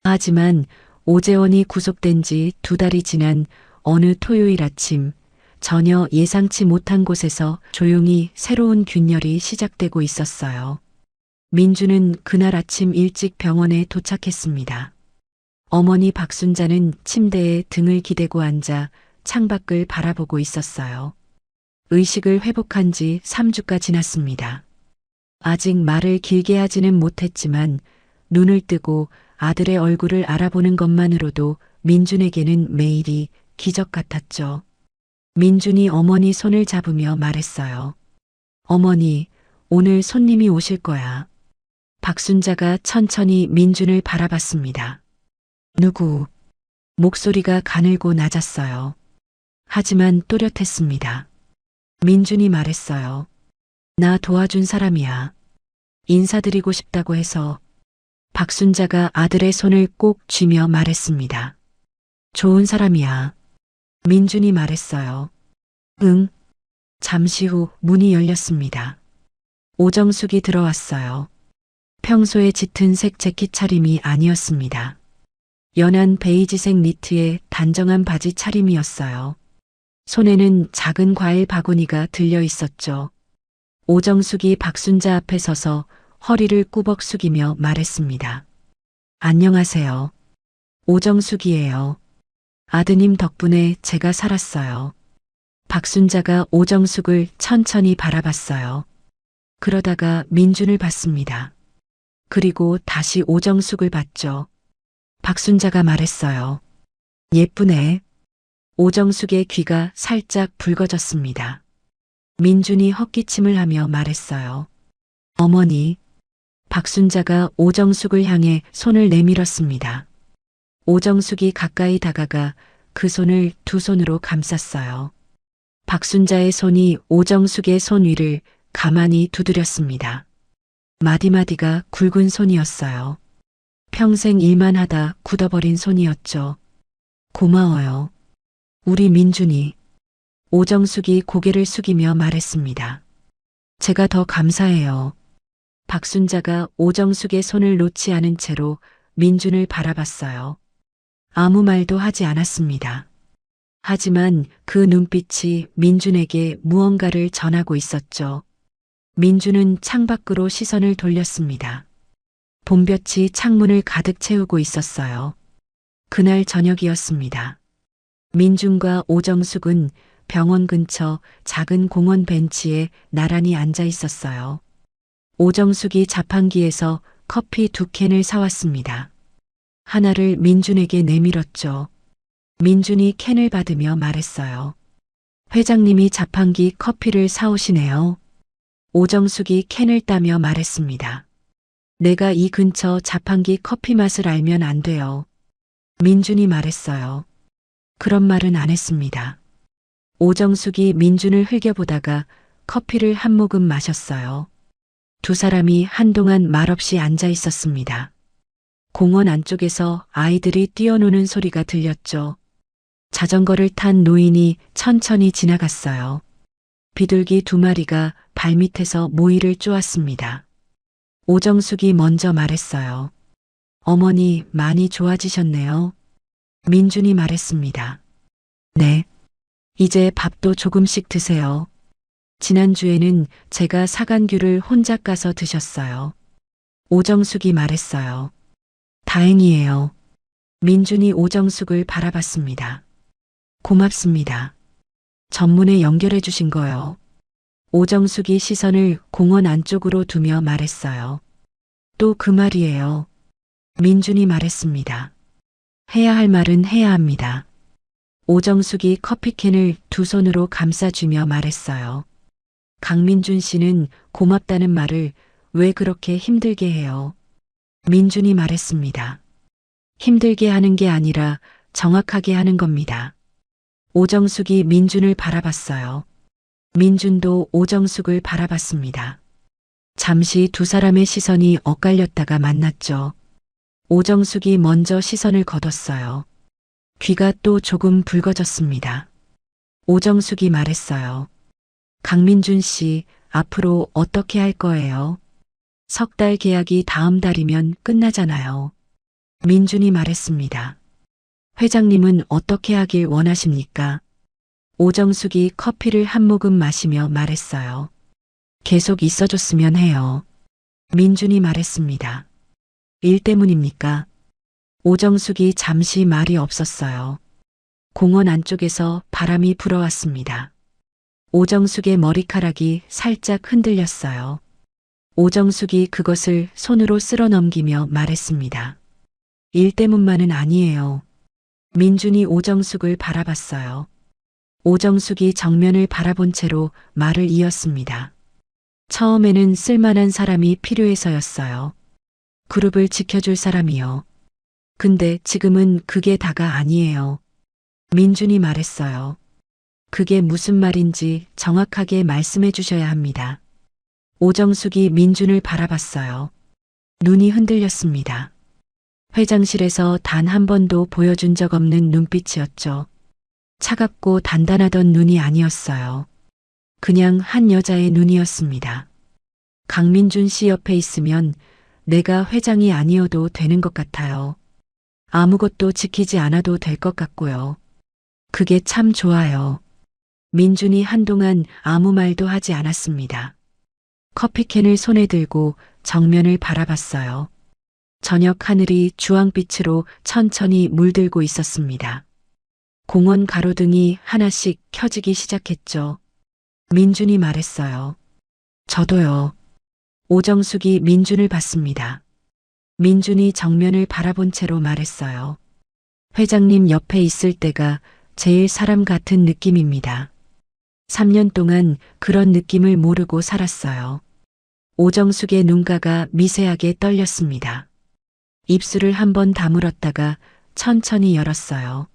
하지만 오재원이 구속된 지 2달이 지난 어느 토요일 아침 전혀 예상치 못한 곳에서 조용히 새로운 균열이 시작되고 있었어요. 민주는 그날 아침 일찍 병원에 도착했습니다. 어머니 박순자는 침대에 등을 기대고 앉아 창밖을 바라보고 있었어요. 의식을 회복한 지 3주가 지났습니다. 아직 말을 길게 하지는 못했지만 눈을 뜨고 아들의 얼굴을 알아보는 것만으로도 민준에게는 매일이 기적 같았죠. 민준이 어머니 손을 잡으며 말했어요. 어머니, 오늘 손님이 오실 거야. 박순자가 천천히 민준을 바라봤습니다. 누구? 목소리가 가늘고 낮았어요. 하지만 또렷했습니다. 민준이 말했어요. 나 도와준 사람이야. 인사드리고 싶다고 해서. 박순자가 아들의 손을 꼭 쥐며 말했습니다. 좋은 사람이야. 민준이 말했어요. 응. 잠시 후 문이 열렸습니다. 오정숙이 들어왔어요. 평소에 짙은 색 재킷 차림이 아니었습니다. 연한 베이지색 니트에 단정한 바지 차림이었어요. 손에는 작은 과일 바구니가 들려 있었죠. 오정숙이 박순자 앞에 서서 허리를 꾸벅 숙이며 말했습니다. 안녕하세요. 오정숙이에요. 아드님 덕분에 제가 살았어요. 박순자가 오정숙을 천천히 바라봤어요. 그러다가 민준을 봤습니다. 그리고 다시 오정숙을 봤죠. 박순자가 말했어요. 예쁘네. 오정숙의 귀가 살짝 붉어졌습니다. 민준이 헛기침을 하며 말했어요. 어머니, 박순자가 오정숙을 향해 손을 내밀었습니다. 오정숙이 가까이 다가가 그 손을 두 손으로 감쌌어요. 박순자의 손이 오정숙의 손 위를 가만히 두드렸습니다. 마디마디가 굵은 손이었어요. 평생 일만 하다 굳어버린 손이었죠. 고마워요. 우리 민준이. 오정숙이 고개를 숙이며 말했습니다. 제가 더 감사해요. 박순자가 오정숙의 손을 놓지 않은 채로 민준을 바라봤어요. 아무 말도 하지 않았습니다. 하지만 그 눈빛이 민준에게 무언가를 전하고 있었죠. 민준은 창밖으로 시선을 돌렸습니다. 봄볕이 창문을 가득 채우고 있었어요. 그날 저녁이었습니다. 민준과 오정숙은 병원 근처 작은 공원 벤치에 나란히 앉아 있었어요. 오정숙이 자판기에서 커피 2캔을 사왔습니다. 하나를 민준에게 내밀었죠. 민준이 캔을 받으며 말했어요. 회장님이 자판기 커피를 사오시네요. 오정숙이 캔을 따며 말했습니다. 내가 이 근처 자판기 커피 맛을 알면 안 돼요. 민준이 말했어요. 그런 말은 안 했습니다. 오정숙이 민준을 흘겨보다가 커피를 한 모금 마셨어요. 두 사람이 한동안 말없이 앉아 있었습니다. 공원 안쪽에서 아이들이 뛰어노는 소리가 들렸죠. 자전거를 탄 노인이 천천히 지나갔어요. 비둘기 2마리가 발밑에서 모이를 쪼았습니다. 오정숙이 먼저 말했어요. 어머니 많이 좋아지셨네요. 민준이 말했습니다. 네. 이제 밥도 조금씩 드세요. 지난주에는 제가 사간 귤을 혼자 까서 드셨어요. 오정숙이 말했어요. 다행이에요. 민준이 오정숙을 바라봤습니다. 고맙습니다. 전문에 연결해 주신 거요. 오정숙이 시선을 공원 안쪽으로 두며 말했어요. 또 그 말이에요. 민준이 말했습니다. 해야 할 말은 해야 합니다. 오정숙이 커피캔을 두 손으로 감싸주며 말했어요. 강민준 씨는 고맙다는 말을 왜 그렇게 힘들게 해요? 민준이 말했습니다. 힘들게 하는 게 아니라 정확하게 하는 겁니다. 오정숙이 민준을 바라봤어요. 민준도 오정숙을 바라봤습니다. 잠시 두 사람의 시선이 엇갈렸다가 만났죠. 오정숙이 먼저 시선을 거뒀어요. 귀가 또 조금 붉어졌습니다. 오정숙이 말했어요. 강민준 씨, 앞으로 어떻게 할 거예요? 3달 계약이 다음 달이면 끝나잖아요. 민준이 말했습니다. 회장님은 어떻게 하길 원하십니까? 오정숙이 커피를 한 모금 마시며 말했어요. 계속 있어줬으면 해요. 민준이 말했습니다. 일 때문입니까? 오정숙이 잠시 말이 없었어요. 공원 안쪽에서 바람이 불어왔습니다. 오정숙의 머리카락이 살짝 흔들렸어요. 오정숙이 그것을 손으로 쓸어 넘기며 말했습니다. 일 때문만은 아니에요. 민준이 오정숙을 바라봤어요. 오정숙이 정면을 바라본 채로 말을 이었습니다. 처음에는 쓸만한 사람이 필요해서였어요. 그룹을 지켜줄 사람이요. 근데 지금은 그게 다가 아니에요. 민준이 말했어요. 그게 무슨 말인지 정확하게 말씀해 주셔야 합니다. 오정숙이 민준을 바라봤어요. 눈이 흔들렸습니다. 회장실에서 단 한 번도 보여준 적 없는 눈빛이었죠. 차갑고 단단하던 눈이 아니었어요. 그냥 한 여자의 눈이었습니다. 강민준 씨 옆에 있으면 내가 회장이 아니어도 되는 것 같아요. 아무것도 지키지 않아도 될 것 같고요. 그게 참 좋아요. 민준이 한동안 아무 말도 하지 않았습니다. 커피캔을 손에 들고 정면을 바라봤어요. 저녁 하늘이 주황빛으로 천천히 물들고 있었습니다. 공원 가로등이 하나씩 켜지기 시작했죠. 민준이 말했어요. 저도요. 오정숙이 민준을 봤습니다. 민준이 정면을 바라본 채로 말했어요. 회장님 옆에 있을 때가 제일 사람 같은 느낌입니다. 3년 동안 그런 느낌을 모르고 살았어요. 오정숙의 눈가가 미세하게 떨렸습니다. 입술을 한번 다물었다가 천천히 열었어요.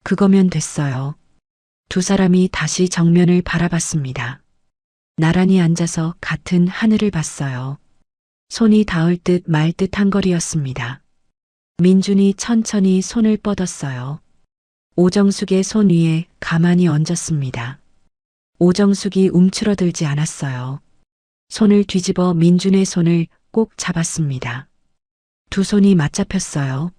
그거면 됐어요. 두 사람이 다시 정면을 바라봤습니다. 나란히 앉아서 같은 하늘을 봤어요. 손이 닿을 듯 말 듯한 거리였습니다. 민준이 천천히 손을 뻗었어요. 오정숙의 손 위에 가만히 얹었습니다. 오정숙이 움츠러들지 않았어요. 손을 뒤집어 민준의 손을 꼭 잡았습니다. 두 손이 맞잡혔어요.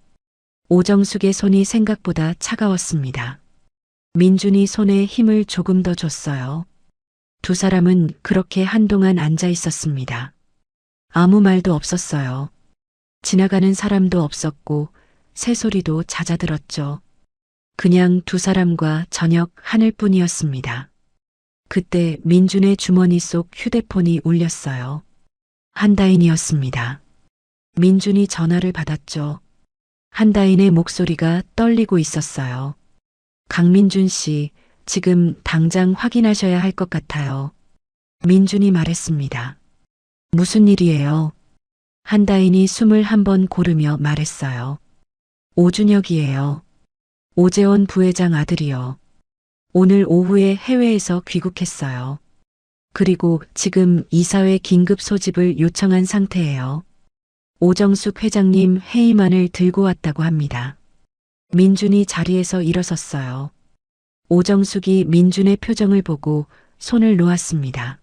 오정숙의 손이 생각보다 차가웠습니다. 민준이 손에 힘을 조금 더 줬어요. 두 사람은 그렇게 한동안 앉아 있었습니다. 아무 말도 없었어요. 지나가는 사람도 없었고 새소리도 잦아들었죠. 그냥 두 사람과 저녁 하늘뿐이었습니다. 그때 민준의 주머니 속 휴대폰이 울렸어요. 한다인이었습니다. 민준이 전화를 받았죠. 한다인의 목소리가 떨리고 있었어요. 강민준 씨, 지금 당장 확인하셔야 할 것 같아요. 민준이 말했습니다. 무슨 일이에요? 한다인이 숨을 한번 고르며 말했어요. 오준혁이에요. 오재원 부회장 아들이요. 오늘 오후에 해외에서 귀국했어요. 그리고 지금 이사회 긴급 소집을 요청한 상태예요. 오정숙 회장님 회의만을 들고 왔다고 합니다. 민준이 자리에서 일어섰어요. 오정숙이 민준의 표정을 보고 손을 놓았습니다.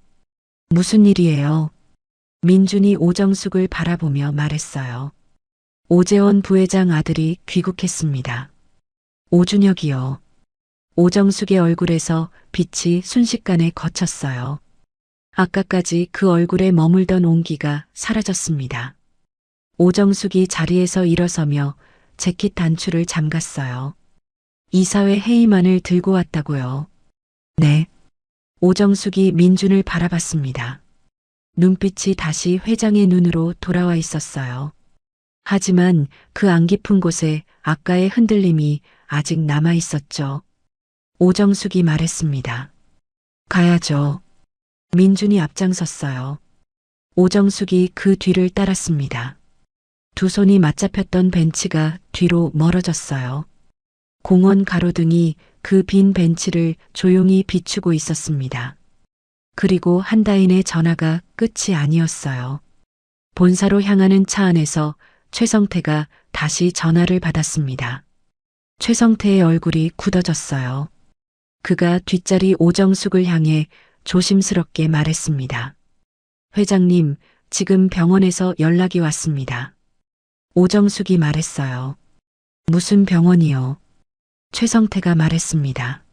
무슨 일이에요? 민준이 오정숙을 바라보며 말했어요. 오재원 부회장 아들이 귀국했습니다. 오준혁이요. 오정숙의 얼굴에서 빛이 순식간에 거쳤어요. 아까까지 그 얼굴에 머물던 온기가 사라졌습니다. 오정숙이 자리에서 일어서며 재킷 단추를 잠갔어요. 이사회 회의만을 들고 왔다고요. 네. 오정숙이 민준을 바라봤습니다. 눈빛이 다시 회장의 눈으로 돌아와 있었어요. 하지만 그 안 깊은 곳에 아까의 흔들림이 아직 남아 있었죠. 오정숙이 말했습니다. 가야죠. 민준이 앞장섰어요. 오정숙이 그 뒤를 따랐습니다. 두 손이 맞잡혔던 벤치가 뒤로 멀어졌어요. 공원 가로등이 그 빈 벤치를 조용히 비추고 있었습니다. 그리고 한다인의 전화가 끝이 아니었어요. 본사로 향하는 차 안에서 최성태가 다시 전화를 받았습니다. 최성태의 얼굴이 굳어졌어요. 그가 뒷자리 오정숙을 향해 조심스럽게 말했습니다. 회장님, 지금 병원에서 연락이 왔습니다. 오정숙이 말했어요. 무슨 병원이요? 최성태가 말했습니다.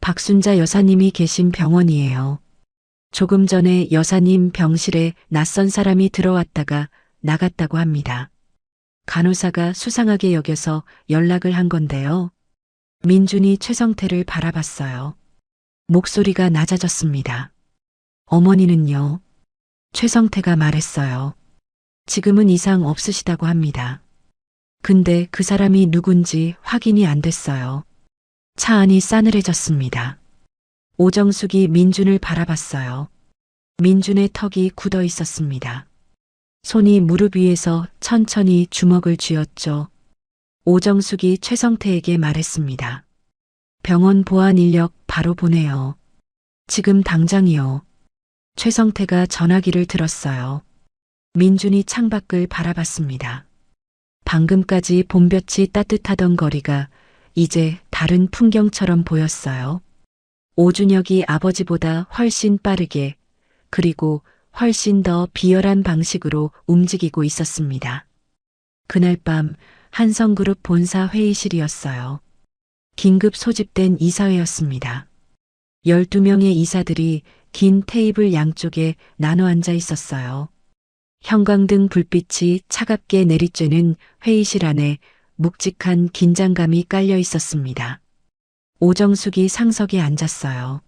박순자 여사님이 계신 병원이에요. 조금 전에 여사님 병실에 낯선 사람이 들어왔다가 나갔다고 합니다. 간호사가 수상하게 여겨서 연락을 한 건데요. 민준이 최성태를 바라봤어요. 목소리가 낮아졌습니다. 어머니는요? 최성태가 말했어요. 지금은 이상 없으시다고 합니다. 근데 그 사람이 누군지 확인이 안 됐어요. 차 안이 싸늘해졌습니다. 오정숙이 민준을 바라봤어요. 민준의 턱이 굳어 있었습니다. 손이 무릎 위에서 천천히 주먹을 쥐었죠. 오정숙이 최성태에게 말했습니다. 병원 보안 인력 바로 보내요. 지금 당장이요. 최성태가 전화기를 들었어요. 민준이 창밖을 바라봤습니다. 방금까지 봄볕이 따뜻하던 거리가 이제 다른 풍경처럼 보였어요. 오준혁이 아버지보다 훨씬 빠르게 그리고 훨씬 더 비열한 방식으로 움직이고 있었습니다. 그날 밤 한성그룹 본사 회의실이었어요. 긴급 소집된 이사회였습니다. 12명의 이사들이 긴 테이블 양쪽에 나눠 앉아 있었어요. 형광등 불빛이 차갑게 내리쬐는 회의실 안에 묵직한 긴장감이 깔려 있었습니다. 오정숙이 상석에 앉았어요.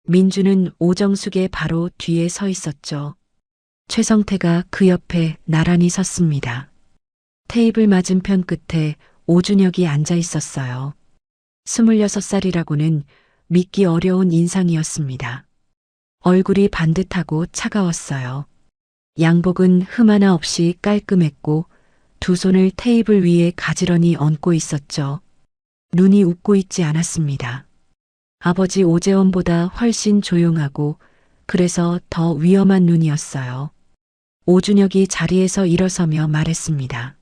민주는 오정숙의 바로 뒤에 서 있었죠. 최성태가 그 옆에 나란히 섰습니다. 테이블 맞은편 끝에 오준혁이 앉아 있었어요. 26살이라고는 믿기 어려운 인상이었습니다. 얼굴이 반듯하고 차가웠어요. 양복은 흠 하나 없이 깔끔했고 두 손을 테이블 위에 가지런히 얹고 있었죠. 눈이 웃고 있지 않았습니다. 아버지 오재원보다 훨씬 조용하고 그래서 더 위험한 눈이었어요. 오준혁이 자리에서 일어서며 말했습니다.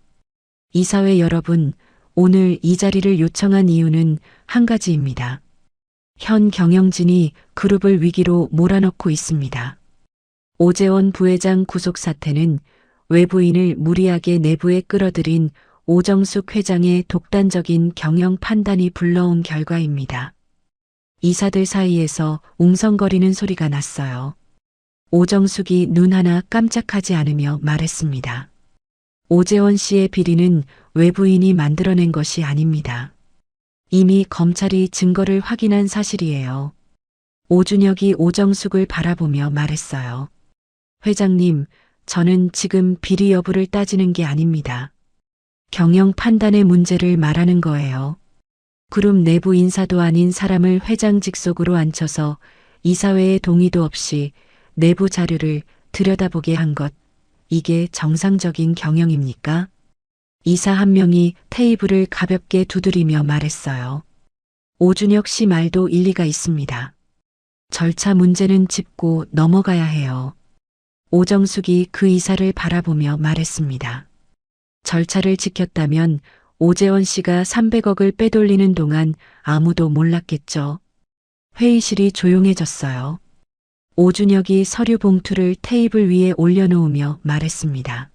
이사회 여러분, 오늘 이 자리를 요청한 이유는 한 가지입니다. 현 경영진이 그룹을 위기로 몰아넣고 있습니다. 오재원 부회장 구속 사태는 외부인을 무리하게 내부에 끌어들인 오정숙 회장의 독단적인 경영 판단이 불러온 결과입니다. 이사들 사이에서 웅성거리는 소리가 났어요. 오정숙이 눈 하나 깜짝하지 않으며 말했습니다. 오재원 씨의 비리는 외부인이 만들어낸 것이 아닙니다. 이미 검찰이 증거를 확인한 사실이에요. 오준혁이 오정숙을 바라보며 말했어요. 회장님, 저는 지금 비리 여부를 따지는 게 아닙니다. 경영 판단의 문제를 말하는 거예요. 그룹 내부 인사도 아닌 사람을 회장 직속으로 앉혀서 이사회의 동의도 없이 내부 자료를 들여다보게 한 것, 이게 정상적인 경영입니까? 이사 한 명이 테이블을 가볍게 두드리며 말했어요. 오준혁 씨 말도 일리가 있습니다. 절차 문제는 짚고 넘어가야 해요. 오정숙이 그 이사를 바라보며 말했습니다. 절차를 지켰다면 오재원 씨가 300억을 빼돌리는 동안 아무도 몰랐겠죠. 회의실이 조용해졌어요. 오준혁이 서류 봉투를 테이블 위에 올려놓으며 말했습니다.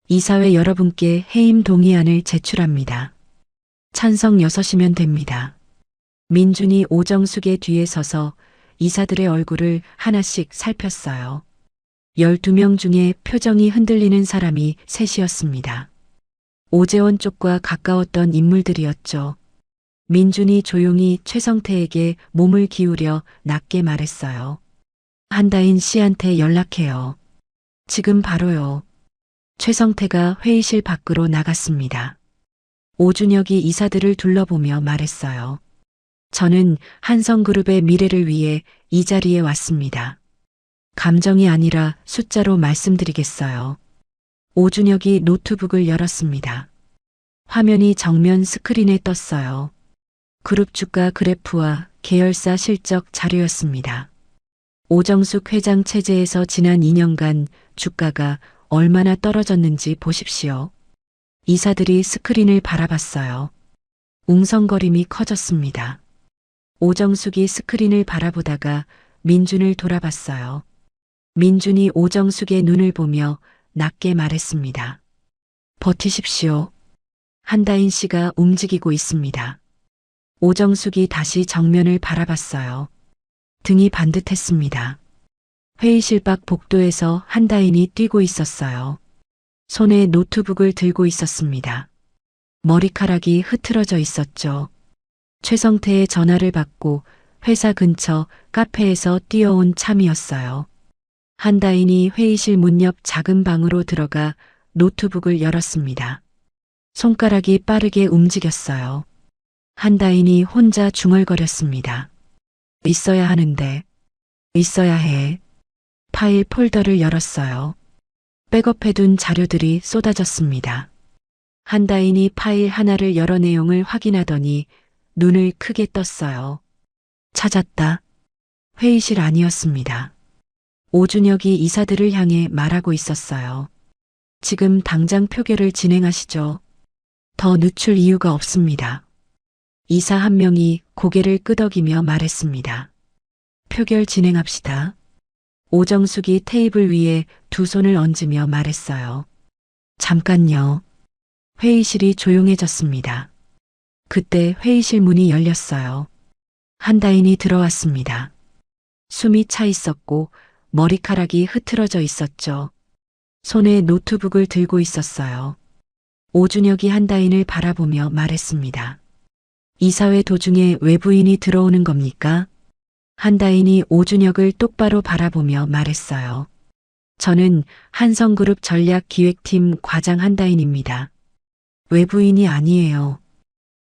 이사회 여러분께 해임 동의안을 제출합니다. 찬성 6이면 됩니다. 민준이 오정숙의 뒤에 서서 이사들의 얼굴을 하나씩 살폈어요. 12명 중에 표정이 흔들리는 사람이 셋이었습니다. 오재원 쪽과 가까웠던 인물들이었죠. 민준이 조용히 최성태에게 몸을 기울여 낮게 말했어요. 한다인 씨한테 연락해요. 지금 바로요. 최성태가 회의실 밖으로 나갔습니다. 오준혁이 이사들을 둘러보며 말했어요. 저는 한성그룹의 미래를 위해 이 자리에 왔습니다. 감정이 아니라 숫자로 말씀드리겠어요. 오준혁이 노트북을 열었습니다. 화면이 정면 스크린에 떴어요. 그룹 주가 그래프와 계열사 실적 자료였습니다. 오정숙 회장 체제에서 지난 2년간 주가가 얼마나 떨어졌는지 보십시오. 이사들이 스크린을 바라봤어요. 웅성거림이 커졌습니다. 오정숙이 스크린을 바라보다가 민준을 돌아봤어요. 민준이 오정숙의 눈을 보며 낮게 말했습니다. 버티십시오. 한다인 씨가 움직이고 있습니다. 오정숙이 다시 정면을 바라봤어요. 등이 반듯했습니다. 회의실 밖 복도에서 한다인이 뛰고 있었어요. 손에 노트북을 들고 있었습니다. 머리카락이 흐트러져 있었죠. 최성태의 전화를 받고 회사 근처 카페에서 뛰어온 참이었어요. 한다인이 회의실 문 옆 작은 방으로 들어가 노트북을 열었습니다. 손가락이 빠르게 움직였어요. 한다인이 혼자 중얼거렸습니다. 있어야 하는데, 있어야 해. 파일 폴더를 열었어요. 백업해둔 자료들이 쏟아졌습니다. 한다인이 파일 하나를 열어 내용을 확인하더니 눈을 크게 떴어요. 찾았다. 회의실 아니었습니다. 오준혁이 이사들을 향해 말하고 있었어요. 지금 당장 표결을 진행하시죠. 더 늦출 이유가 없습니다. 이사 한 명이 고개를 끄덕이며 말했습니다. 표결 진행합시다. 오정숙이 테이블 위에 두 손을 얹으며 말했어요. 잠깐요. 회의실이 조용해졌습니다. 그때 회의실 문이 열렸어요. 한다인이 들어왔습니다. 숨이 차 있었고 머리카락이 흐트러져 있었죠. 손에 노트북을 들고 있었어요. 오준혁이 한다인을 바라보며 말했습니다. 이사회 도중에 외부인이 들어오는 겁니까? 한다인이 오준혁을 똑바로 바라보며 말했어요. 저는 한성그룹 전략기획팀 과장 한다인입니다. 외부인이 아니에요.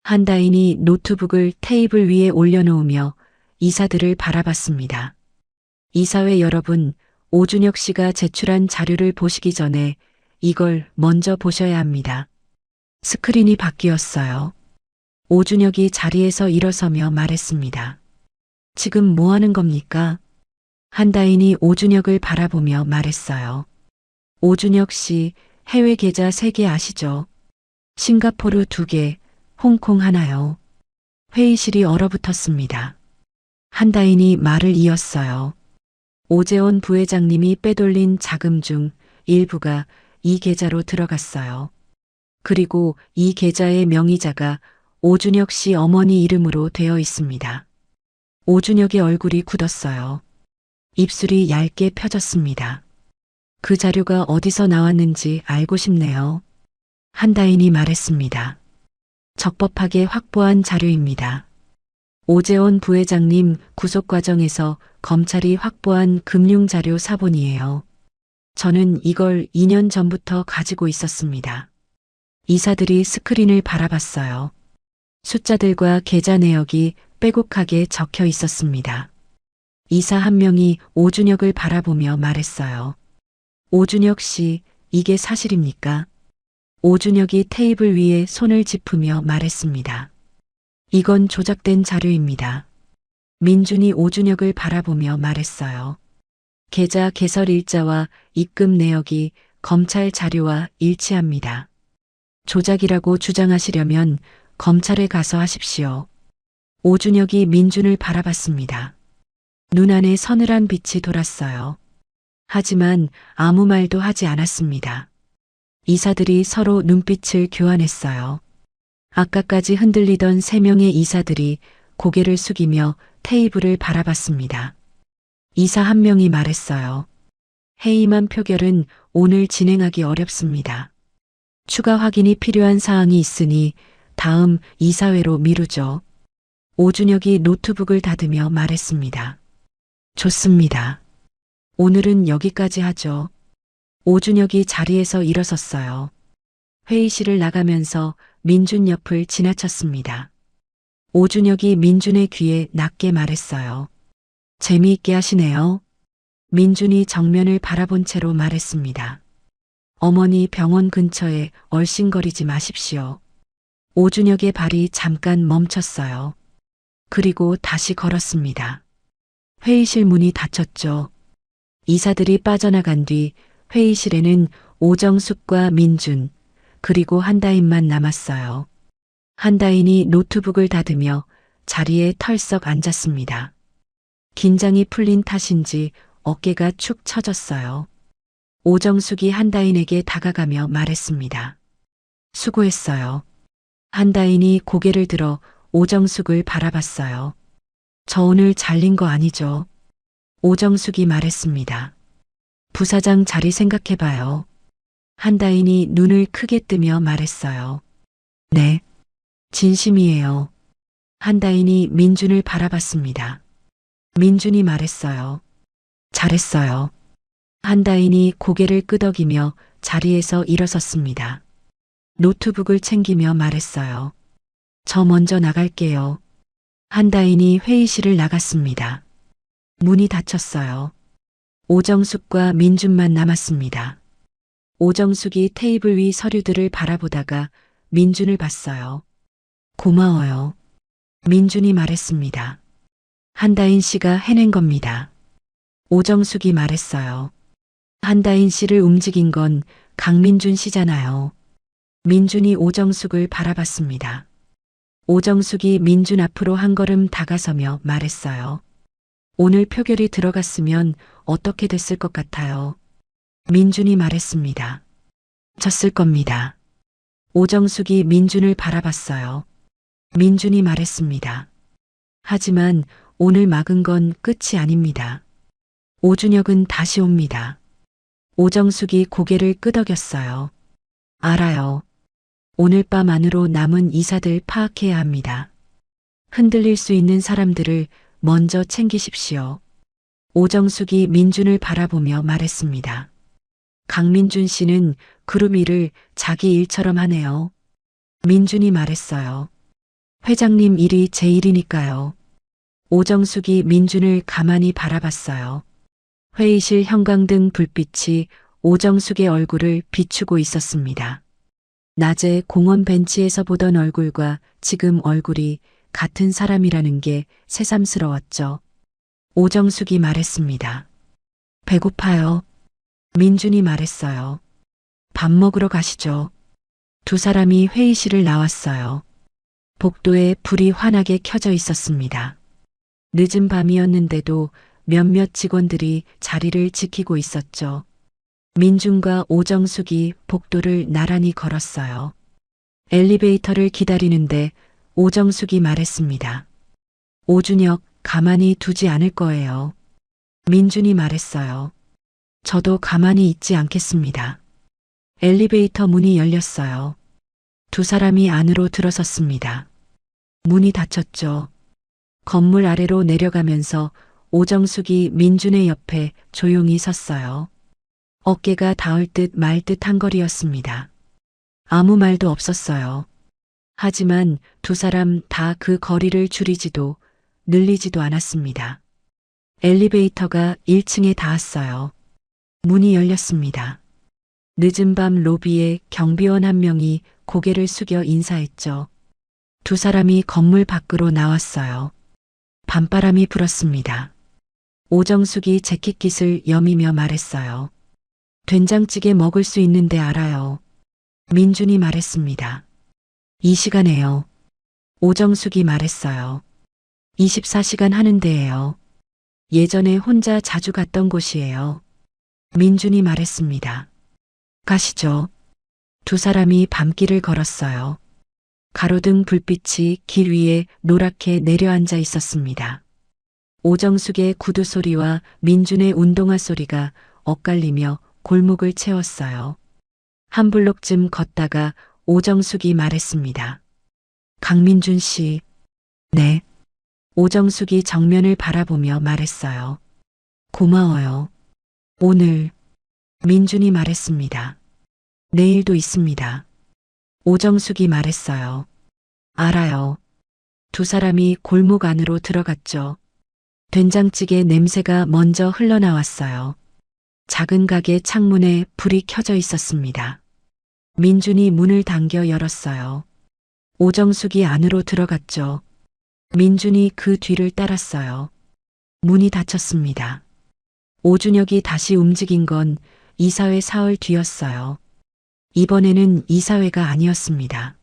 한다인이 노트북을 테이블 위에 올려놓으며 이사들을 바라봤습니다. 이사회 여러분, 오준혁 씨가 제출한 자료를 보시기 전에 이걸 먼저 보셔야 합니다. 스크린이 바뀌었어요. 오준혁이 자리에서 일어서며 말했습니다. 지금 뭐 하는 겁니까? 한다인이 오준혁을 바라보며 말했어요. 오준혁 씨, 해외 계좌 3개 아시죠? 싱가포르 2개, 홍콩 하나요. 회의실이 얼어붙었습니다. 한다인이 말을 이었어요. 오재원 부회장님이 빼돌린 자금 중 일부가 이 계좌로 들어갔어요. 그리고 이 계좌의 명의자가 오준혁 씨 어머니 이름으로 되어 있습니다. 오준혁의 얼굴이 굳었어요. 입술이 얇게 펴졌습니다. 그 자료가 어디서 나왔는지 알고 싶네요. 한다인이 말했습니다. 적법하게 확보한 자료입니다. 오재원 부회장님 구속 과정에서 검찰이 확보한 금융자료 사본이에요. 저는 이걸 2년 전부터 가지고 있었습니다. 이사들이 스크린을 바라봤어요. 숫자들과 계좌 내역이 빼곡하게 적혀 있었습니다. 이사 한 명이 오준혁을 바라보며 말했어요. 오준혁 씨, 이게 사실입니까? 오준혁이 테이블 위에 손을 짚으며 말했습니다. 이건 조작된 자료입니다. 민준이 오준혁을 바라보며 말했어요. 계좌 개설 일자와 입금 내역이 검찰 자료와 일치합니다. 조작이라고 주장하시려면 검찰에 가서 하십시오. 오준혁이 민준을 바라봤습니다. 눈 안에 서늘한 빛이 돌았어요. 하지만 아무 말도 하지 않았습니다. 이사들이 서로 눈빛을 교환했어요. 아까까지 흔들리던 3명의 이사들이 고개를 숙이며 테이블을 바라봤습니다. 이사 한 명이 말했어요. 회의만 표결은 오늘 진행하기 어렵습니다. 추가 확인이 필요한 사항이 있으니 다음 이사회로 미루죠. 오준혁이 노트북을 닫으며 말했습니다. 좋습니다. 오늘은 여기까지 하죠. 오준혁이 자리에서 일어섰어요. 회의실을 나가면서 민준 옆을 지나쳤습니다. 오준혁이 민준의 귀에 낮게 말했어요. 재미있게 하시네요. 민준이 정면을 바라본 채로 말했습니다. 어머니 병원 근처에 얼씬거리지 마십시오. 오준혁의 발이 잠깐 멈췄어요. 그리고 다시 걸었습니다. 회의실 문이 닫혔죠. 이사들이 빠져나간 뒤 회의실에는 오정숙과 민준, 그리고 한다인만 남았어요. 한다인이 노트북을 닫으며 자리에 털썩 앉았습니다. 긴장이 풀린 탓인지 어깨가 축 처졌어요. 오정숙이 한다인에게 다가가며 말했습니다. 수고했어요. 한다인이 고개를 들어 오정숙을 바라봤어요. 저 오늘 잘린 거 아니죠? 오정숙이 말했습니다. 부사장 자리 생각해봐요. 한다인이 눈을 크게 뜨며 말했어요. 네. 진심이에요. 한다인이 민준을 바라봤습니다. 민준이 말했어요. 잘했어요. 한다인이 고개를 끄덕이며 자리에서 일어섰습니다. 노트북을 챙기며 말했어요. 저 먼저 나갈게요. 한다인이 회의실을 나갔습니다. 문이 닫혔어요. 오정숙과 민준만 남았습니다. 오정숙이 테이블 위 서류들을 바라보다가 민준을 봤어요. 고마워요. 민준이 말했습니다. 한다인 씨가 해낸 겁니다. 오정숙이 말했어요. 한다인 씨를 움직인 건 강민준 씨잖아요. 민준이 오정숙을 바라봤습니다. 오정숙이 민준 앞으로 한 걸음 다가서며 말했어요. 오늘 표결이 들어갔으면 어떻게 됐을 것 같아요? 민준이 말했습니다. 졌을 겁니다. 오정숙이 민준을 바라봤어요. 민준이 말했습니다. 하지만 오늘 막은 건 끝이 아닙니다. 오준혁은 다시 옵니다. 오정숙이 고개를 끄덕였어요. 알아요. 오늘 밤 안으로 남은 이사들 파악해야 합니다. 흔들릴 수 있는 사람들을 먼저 챙기십시오. 오정숙이 민준을 바라보며 말했습니다. 강민준 씨는 그룹 일을 자기 일처럼 하네요. 민준이 말했어요. 회장님 일이 제 일이니까요. 오정숙이 민준을 가만히 바라봤어요. 회의실 형광등 불빛이 오정숙의 얼굴을 비추고 있었습니다. 낮에 공원 벤치에서 보던 얼굴과 지금 얼굴이 같은 사람이라는 게 새삼스러웠죠. 오정숙이 말했습니다. 배고파요. 민준이 말했어요. 밥 먹으러 가시죠. 두 사람이 회의실을 나왔어요. 복도에 불이 환하게 켜져 있었습니다. 늦은 밤이었는데도 몇몇 직원들이 자리를 지키고 있었죠. 민준과 오정숙이 복도를 나란히 걸었어요. 엘리베이터를 기다리는데 오정숙이 말했습니다. 오준혁 가만히 두지 않을 거예요. 민준이 말했어요. 저도 가만히 있지 않겠습니다. 엘리베이터 문이 열렸어요. 두 사람이 안으로 들어섰습니다. 문이 닫혔죠. 건물 아래로 내려가면서 오정숙이 민준의 옆에 조용히 섰어요. 어깨가 닿을 듯 말 듯한 거리였습니다. 아무 말도 없었어요. 하지만 두 사람 다 그 거리를 줄이지도 늘리지도 않았습니다. 엘리베이터가 1층에 닿았어요. 문이 열렸습니다. 늦은 밤 로비에 경비원 한 명이 고개를 숙여 인사했죠. 두 사람이 건물 밖으로 나왔어요. 밤바람이 불었습니다. 오정숙이 재킷깃을 여미며 말했어요. 된장찌개 먹을 수 있는데 알아요. 민준이 말했습니다. 이 시간에요. 오정숙이 말했어요. 24시간 하는 데예요. 예전에 혼자 자주 갔던 곳이에요. 민준이 말했습니다. 가시죠. 두 사람이 밤길을 걸었어요. 가로등 불빛이 길 위에 노랗게 내려앉아 있었습니다. 오정숙의 구두 소리와 민준의 운동화 소리가 엇갈리며 골목을 채웠어요. 한 블록쯤 걷다가 오정숙이 말했습니다. 강민준 씨. 네. 오정숙이 정면을 바라보며 말했어요. 고마워요. 오늘. 민준이 말했습니다. 내일도 있습니다. 오정숙이 말했어요. 알아요. 두 사람이 골목 안으로 들어갔죠. 된장찌개 냄새가 먼저 흘러나왔어요. 작은 가게 창문에 불이 켜져 있었습니다. 민준이 문을 당겨 열었어요. 오정숙이 안으로 들어갔죠. 민준이 그 뒤를 따랐어요. 문이 닫혔습니다. 오준혁이 다시 움직인 건 이사회 사흘 뒤였어요. 이번에는 이사회가 아니었습니다.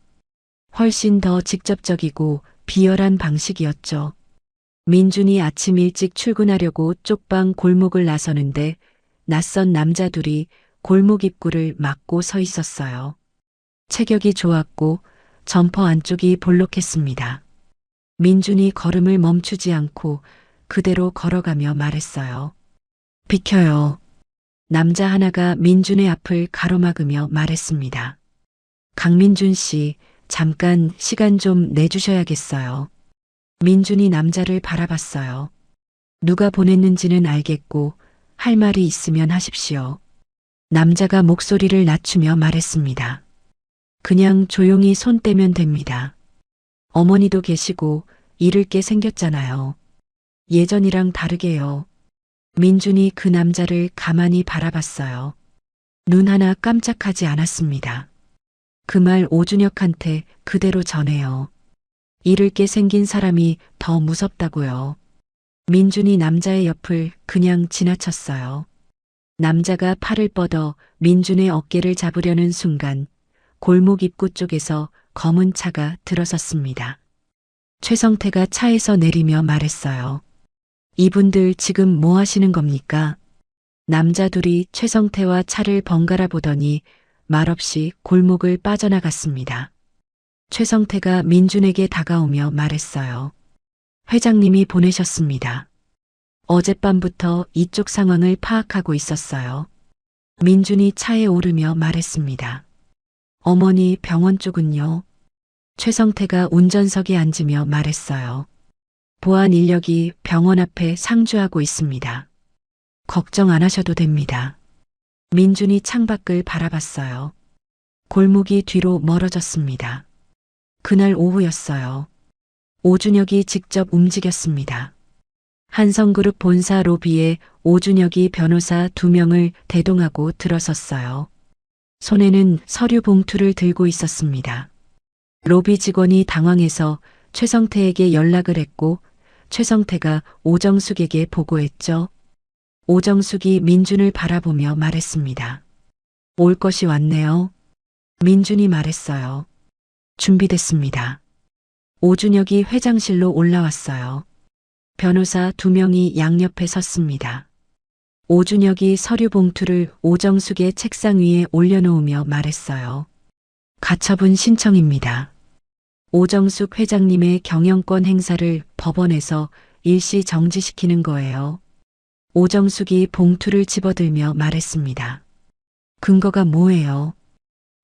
훨씬 더 직접적이고 비열한 방식이었죠. 민준이 아침 일찍 출근하려고 쪽방 골목을 나서는데 낯선 남자 둘이 골목 입구를 막고 서 있었어요. 체격이 좋았고 점퍼 안쪽이 볼록했습니다. 민준이 걸음을 멈추지 않고 그대로 걸어가며 말했어요. 비켜요. 남자 하나가 민준의 앞을 가로막으며 말했습니다. 강민준 씨, 잠깐 시간 좀 내주셔야겠어요. 민준이 남자를 바라봤어요. 누가 보냈는지는 알겠고 할 말이 있으면 하십시오. 남자가 목소리를 낮추며 말했습니다. 그냥 조용히 손 떼면 됩니다. 어머니도 계시고 잃을 게 생겼잖아요. 예전이랑 다르게요. 민준이 그 남자를 가만히 바라봤어요. 눈 하나 깜짝하지 않았습니다. 그 말 오준혁한테 그대로 전해요. 잃을 게 생긴 사람이 더 무섭다고요. 민준이 남자의 옆을 그냥 지나쳤어요. 남자가 팔을 뻗어 민준의 어깨를 잡으려는 순간 골목 입구 쪽에서 검은 차가 들어섰습니다. 최성태가 차에서 내리며 말했어요. 이분들 지금 뭐 하시는 겁니까? 남자 둘이 최성태와 차를 번갈아 보더니 말없이 골목을 빠져나갔습니다. 최성태가 민준에게 다가오며 말했어요. 회장님이 보내셨습니다. 어젯밤부터 이쪽 상황을 파악하고 있었어요. 민준이 차에 오르며 말했습니다. 어머니 병원 쪽은요? 최성태가 운전석에 앉으며 말했어요. 보안 인력이 병원 앞에 상주하고 있습니다. 걱정 안 하셔도 됩니다. 민준이 창밖을 바라봤어요. 골목이 뒤로 멀어졌습니다. 그날 오후였어요. 오준혁이 직접 움직였습니다. 한성그룹 본사 로비에 오준혁이 변호사 2명을 대동하고 들어섰어요. 손에는 서류 봉투를 들고 있었습니다. 로비 직원이 당황해서 최성태에게 연락을 했고 최성태가 오정숙에게 보고했죠. 오정숙이 민준을 바라보며 말했습니다. 올 것이 왔네요. 민준이 말했어요. 준비됐습니다. 오준혁이 회장실로 올라왔어요. 변호사 2명이 양옆에 섰습니다. 오준혁이 서류 봉투를 오정숙의 책상 위에 올려놓으며 말했어요. 가처분 신청입니다. 오정숙 회장님의 경영권 행사를 법원에서 일시 정지시키는 거예요. 오정숙이 봉투를 집어들며 말했습니다. 근거가 뭐예요?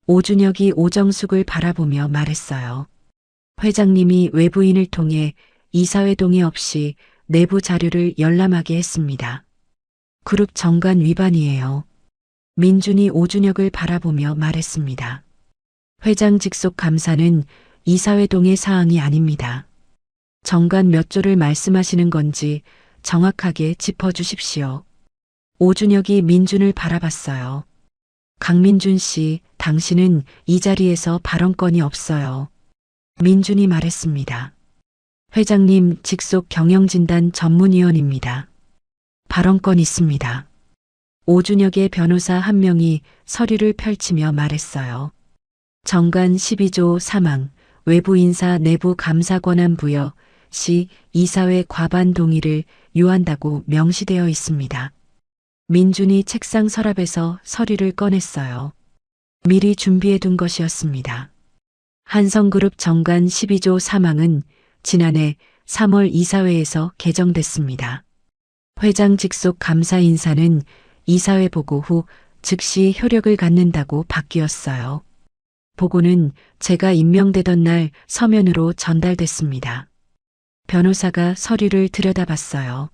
오준혁이 오정숙을 바라보며 말했어요. 회장님이 외부인을 통해 이사회 동의 없이 내부 자료를 열람하게 했습니다. 그룹 정관 위반이에요. 민준이 오준혁을 바라보며 말했습니다. 회장 직속 감사는 이사회 동의 사항이 아닙니다. 정관 몇 조를 말씀하시는 건지 정확하게 짚어주십시오. 오준혁이 민준을 바라봤어요. 강민준 씨, 당신은 이 자리에서 발언권이 없어요. 민준이 말했습니다. 회장님 직속 경영진단 전문위원입니다. 발언권 있습니다. 오준혁의 변호사 1명이 서류를 펼치며 말했어요. 정관 12조 3항 외부 인사 내부 감사 권한 부여 시 이사회 과반 동의를 요한다고 명시되어 있습니다. 민준이 책상 서랍에서 서류를 꺼냈어요. 미리 준비해둔 것이었습니다. 한성그룹 정관 12조 3항은 지난해 3월 이사회에서 개정됐습니다. 회장 직속 감사 인사는 이사회 보고 후 즉시 효력을 갖는다고 바뀌었어요. 보고는 제가 임명되던 날 서면으로 전달됐습니다. 변호사가 서류를 들여다봤어요.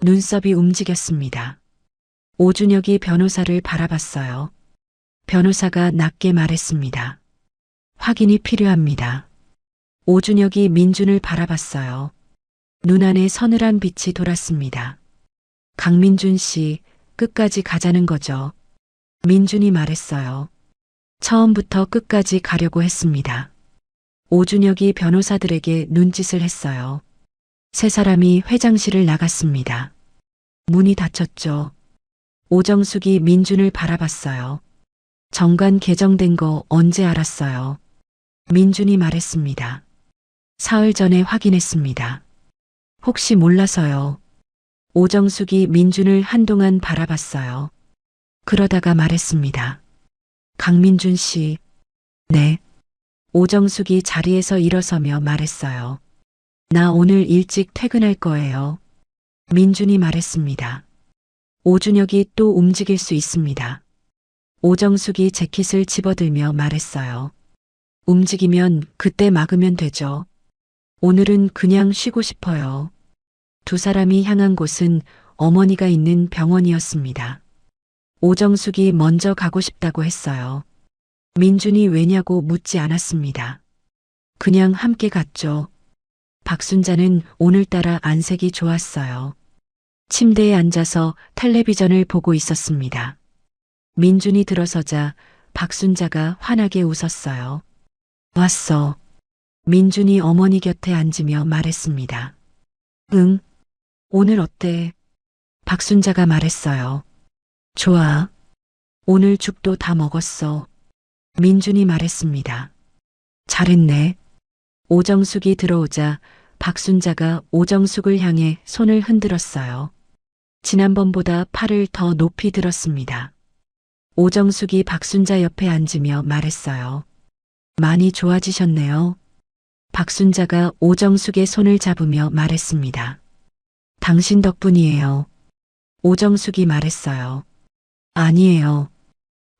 눈썹이 움직였습니다. 오준혁이 변호사를 바라봤어요. 변호사가 낮게 말했습니다. 확인이 필요합니다. 오준혁이 민준을 바라봤어요. 눈 안에 서늘한 빛이 돌았습니다. 강민준 씨, 끝까지 가자는 거죠. 민준이 말했어요. 처음부터 끝까지 가려고 했습니다. 오준혁이 변호사들에게 눈짓을 했어요. 세 사람이 회장실을 나갔습니다. 문이 닫혔죠. 오정숙이 민준을 바라봤어요. 정관 개정된 거 언제 알았어요? 민준이 말했습니다. 사흘 전에 확인했습니다. 혹시 몰라서요. 오정숙이 민준을 한동안 바라봤어요. 그러다가 말했습니다. 강민준 씨. 네. 오정숙이 자리에서 일어서며 말했어요. 나 오늘 일찍 퇴근할 거예요. 민준이 말했습니다. 오준혁이 또 움직일 수 있습니다. 오정숙이 재킷을 집어들며 말했어요. 움직이면 그때 막으면 되죠. 오늘은 그냥 쉬고 싶어요. 두 사람이 향한 곳은 어머니가 있는 병원이었습니다. 오정숙이 먼저 가고 싶다고 했어요. 민준이 왜냐고 묻지 않았습니다. 그냥 함께 갔죠. 박순자는 오늘따라 안색이 좋았어요. 침대에 앉아서 텔레비전을 보고 있었습니다. 민준이 들어서자 박순자가 환하게 웃었어요. 왔어. 민준이 어머니 곁에 앉으며 말했습니다. 응. 오늘 어때? 박순자가 말했어요. 좋아. 오늘 죽도 다 먹었어. 민준이 말했습니다. 잘했네. 오정숙이 들어오자 박순자가 오정숙을 향해 손을 흔들었어요. 지난번보다 팔을 더 높이 들었습니다. 오정숙이 박순자 옆에 앉으며 말했어요. 많이 좋아지셨네요. 박순자가 오정숙의 손을 잡으며 말했습니다. 당신 덕분이에요. 오정숙이 말했어요. 아니에요.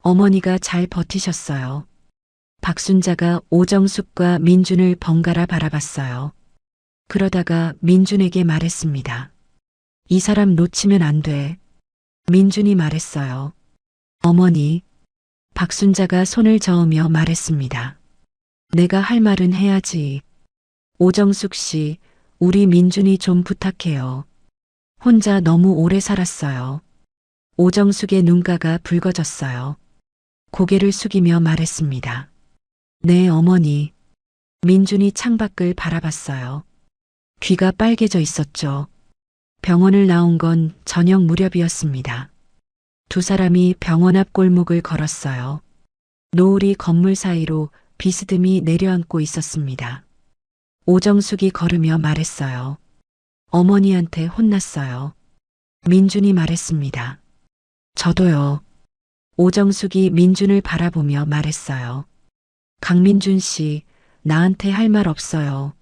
어머니가 잘 버티셨어요. 박순자가 오정숙과 민준을 번갈아 바라봤어요. 그러다가 민준에게 말했습니다. 이 사람 놓치면 안 돼. 민준이 말했어요. 어머니. 박순자가 손을 저으며 말했습니다. 내가 할 말은 해야지. 오정숙 씨, 우리 민준이 좀 부탁해요. 혼자 너무 오래 살았어요. 오정숙의 눈가가 붉어졌어요. 고개를 숙이며 말했습니다. 네, 어머니. 민준이 창밖을 바라봤어요. 귀가 빨개져 있었죠. 병원을 나온 건 저녁 무렵이었습니다. 두 사람이 병원 앞 골목을 걸었어요. 노을이 건물 사이로 비스듬히 내려앉고 있었습니다. 오정숙이 걸으며 말했어요. 어머니한테 혼났어요. 민준이 말했습니다. 저도요. 오정숙이 민준을 바라보며 말했어요. 강민준 씨, 나한테 할 말 없어요.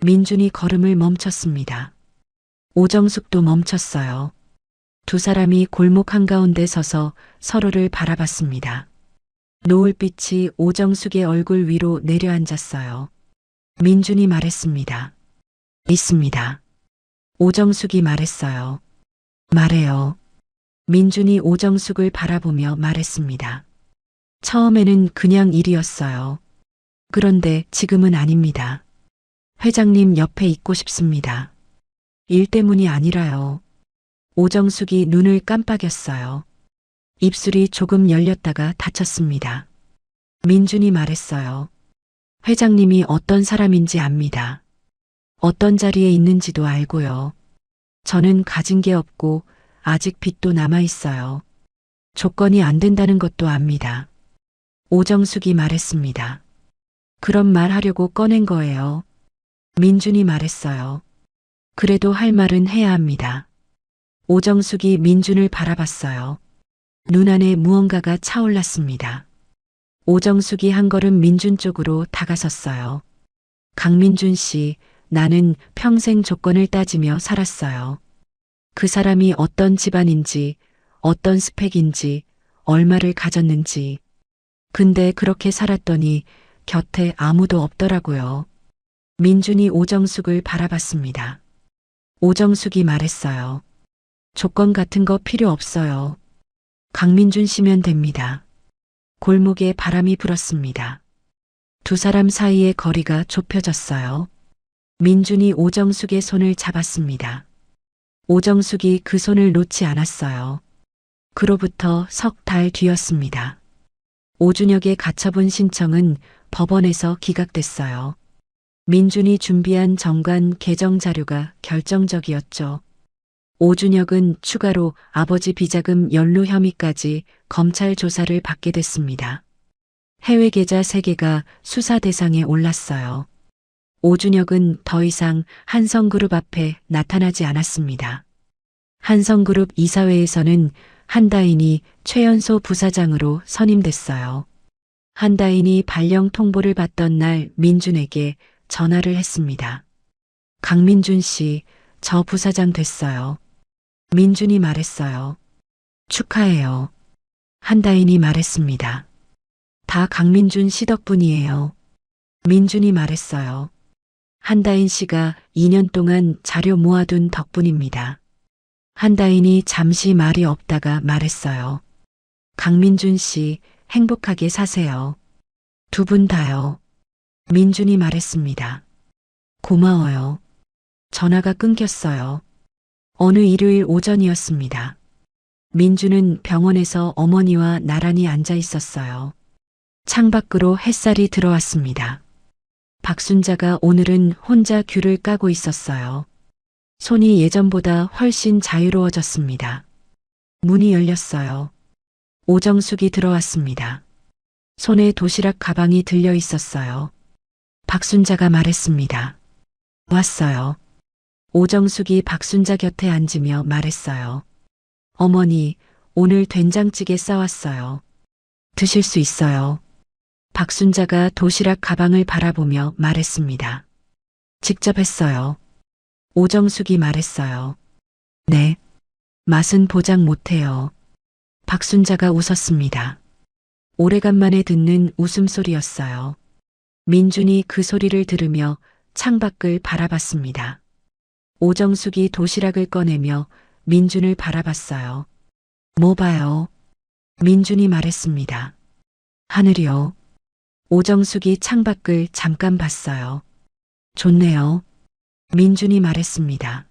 민준이 걸음을 멈췄습니다. 오정숙도 멈췄어요. 두 사람이 골목 한가운데 서서 서로를 바라봤습니다. 노을빛이 오정숙의 얼굴 위로 내려앉았어요. 민준이 말했습니다. 있습니다. 오정숙이 말했어요. 말해요. 민준이 오정숙을 바라보며 말했습니다. 처음에는 그냥 일이었어요. 그런데 지금은 아닙니다. 회장님 옆에 있고 싶습니다. 일 때문이 아니라요. 오정숙이 눈을 깜빡였어요. 입술이 조금 열렸다가 닫혔습니다. 민준이 말했어요. 회장님이 어떤 사람인지 압니다. 어떤 자리에 있는지도 알고요. 저는 가진 게 없고 아직 빚도 남아 있어요. 조건이 안 된다는 것도 압니다. 오정숙이 말했습니다. 그런 말 하려고 꺼낸 거예요. 민준이 말했어요. 그래도 할 말은 해야 합니다. 오정숙이 민준을 바라봤어요. 눈 안에 무언가가 차올랐습니다. 오정숙이 한 걸음 민준 쪽으로 다가섰어요. 강민준 씨, 나는 평생 조건을 따지며 살았어요. 그 사람이 어떤 집안인지, 어떤 스펙인지, 얼마를 가졌는지. 근데 그렇게 살았더니 곁에 아무도 없더라고요. 민준이 오정숙을 바라봤습니다. 오정숙이 말했어요. 조건 같은 거 필요 없어요. 강민준 씨면 됩니다. 골목에 바람이 불었습니다. 두 사람 사이의 거리가 좁혀졌어요. 민준이 오정숙의 손을 잡았습니다. 오정숙이 그 손을 놓지 않았어요. 그로부터 석 달 뒤였습니다. 오준혁의 가처분 신청은 법원에서 기각됐어요. 민준이 준비한 정관 개정 자료가 결정적이었죠. 오준혁은 추가로 아버지 비자금 연루 혐의까지 검찰 조사를 받게 됐습니다. 해외 계좌 3개가 수사 대상에 올랐어요. 오준혁은 더 이상 한성그룹 앞에 나타나지 않았습니다. 한성그룹 이사회에서는 한다인이 최연소 부사장으로 선임됐어요. 한다인이 발령 통보를 받던 날 민준에게 전화를 했습니다. 강민준 씨, 저 부사장 됐어요. 민준이 말했어요. 축하해요. 한다인이 말했습니다. 다 강민준 씨 덕분이에요. 민준이 말했어요. 한다인 씨가 2년 동안 자료 모아둔 덕분입니다. 한다인이 잠시 말이 없다가 말했어요. 강민준 씨, 행복하게 사세요. 두 분 다요. 민준이 말했습니다. 고마워요. 전화가 끊겼어요. 어느 일요일 오전이었습니다. 민준은 병원에서 어머니와 나란히 앉아 있었어요. 창밖으로 햇살이 들어왔습니다. 박순자가 오늘은 혼자 귤을 까고 있었어요. 손이 예전보다 훨씬 자유로워졌습니다. 문이 열렸어요. 오정숙이 들어왔습니다. 손에 도시락 가방이 들려 있었어요. 박순자가 말했습니다. 왔어요. 오정숙이 박순자 곁에 앉으며 말했어요. 어머니, 오늘 된장찌개 싸왔어요. 드실 수 있어요. 박순자가 도시락 가방을 바라보며 말했습니다. 직접 했어요. 오정숙이 말했어요. 네. 맛은 보장 못해요. 박순자가 웃었습니다. 오래간만에 듣는 웃음소리였어요. 민준이 그 소리를 들으며 창밖을 바라봤습니다. 오정숙이 도시락을 꺼내며 민준을 바라봤어요. 뭐 봐요? 민준이 말했습니다. 하늘이요. 오정숙이 창밖을 잠깐 봤어요. 좋네요. 민준이 말했습니다.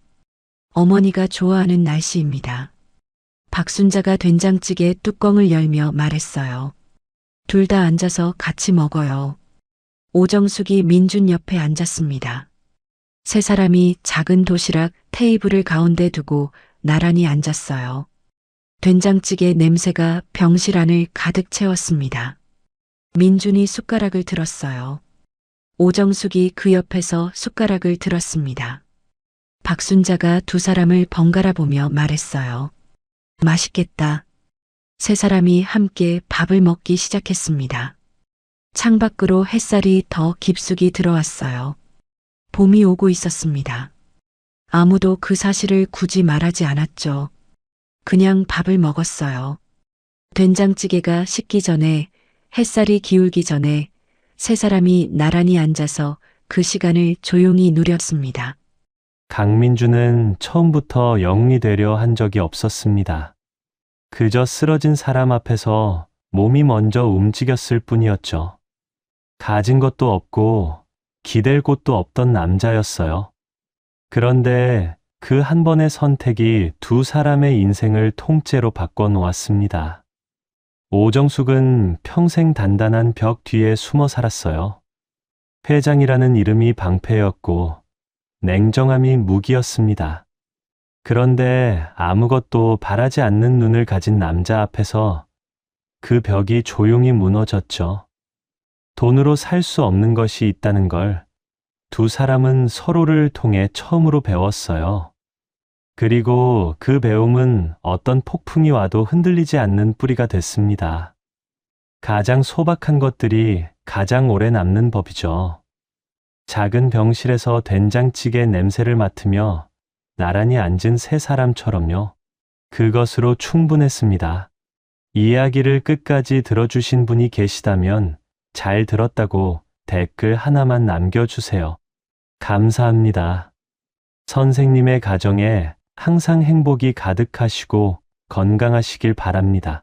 어머니가 좋아하는 날씨입니다. 박순자가 된장찌개 뚜껑을 열며 말했어요. 둘 다 앉아서 같이 먹어요. 오정숙이 민준 옆에 앉았습니다. 세 사람이 작은 도시락 테이블을 가운데 두고 나란히 앉았어요. 된장찌개 냄새가 병실 안을 가득 채웠습니다. 민준이 숟가락을 들었어요. 오정숙이 그 옆에서 숟가락을 들었습니다. 박순자가 두 사람을 번갈아 보며 말했어요. 맛있겠다. 세 사람이 함께 밥을 먹기 시작했습니다. 창밖으로 햇살이 더 깊숙이 들어왔어요. 봄이 오고 있었습니다. 아무도 그 사실을 굳이 말하지 않았죠. 그냥 밥을 먹었어요. 된장찌개가 식기 전에, 햇살이 기울기 전에 세 사람이 나란히 앉아서 그 시간을 조용히 누렸습니다. 강민주는 처음부터 영리되려 한 적이 없었습니다. 그저 쓰러진 사람 앞에서 몸이 먼저 움직였을 뿐이었죠. 가진 것도 없고 기댈 곳도 없던 남자였어요. 그런데 그 한 번의 선택이 두 사람의 인생을 통째로 바꿔놓았습니다. 오정숙은 평생 단단한 벽 뒤에 숨어 살았어요. 회장이라는 이름이 방패였고 냉정함이 무기였습니다. 그런데 아무것도 바라지 않는 눈을 가진 남자 앞에서 그 벽이 조용히 무너졌죠. 돈으로 살 수 없는 것이 있다는 걸 두 사람은 서로를 통해 처음으로 배웠어요. 그리고 그 배움은 어떤 폭풍이 와도 흔들리지 않는 뿌리가 됐습니다. 가장 소박한 것들이 가장 오래 남는 법이죠. 작은 병실에서 된장찌개 냄새를 맡으며 나란히 앉은 세 사람처럼요. 그것으로 충분했습니다. 이야기를 끝까지 들어주신 분이 계시다면 잘 들었다고 댓글 하나만 남겨주세요. 감사합니다. 선생님의 가정에 항상 행복이 가득하시고 건강하시길 바랍니다.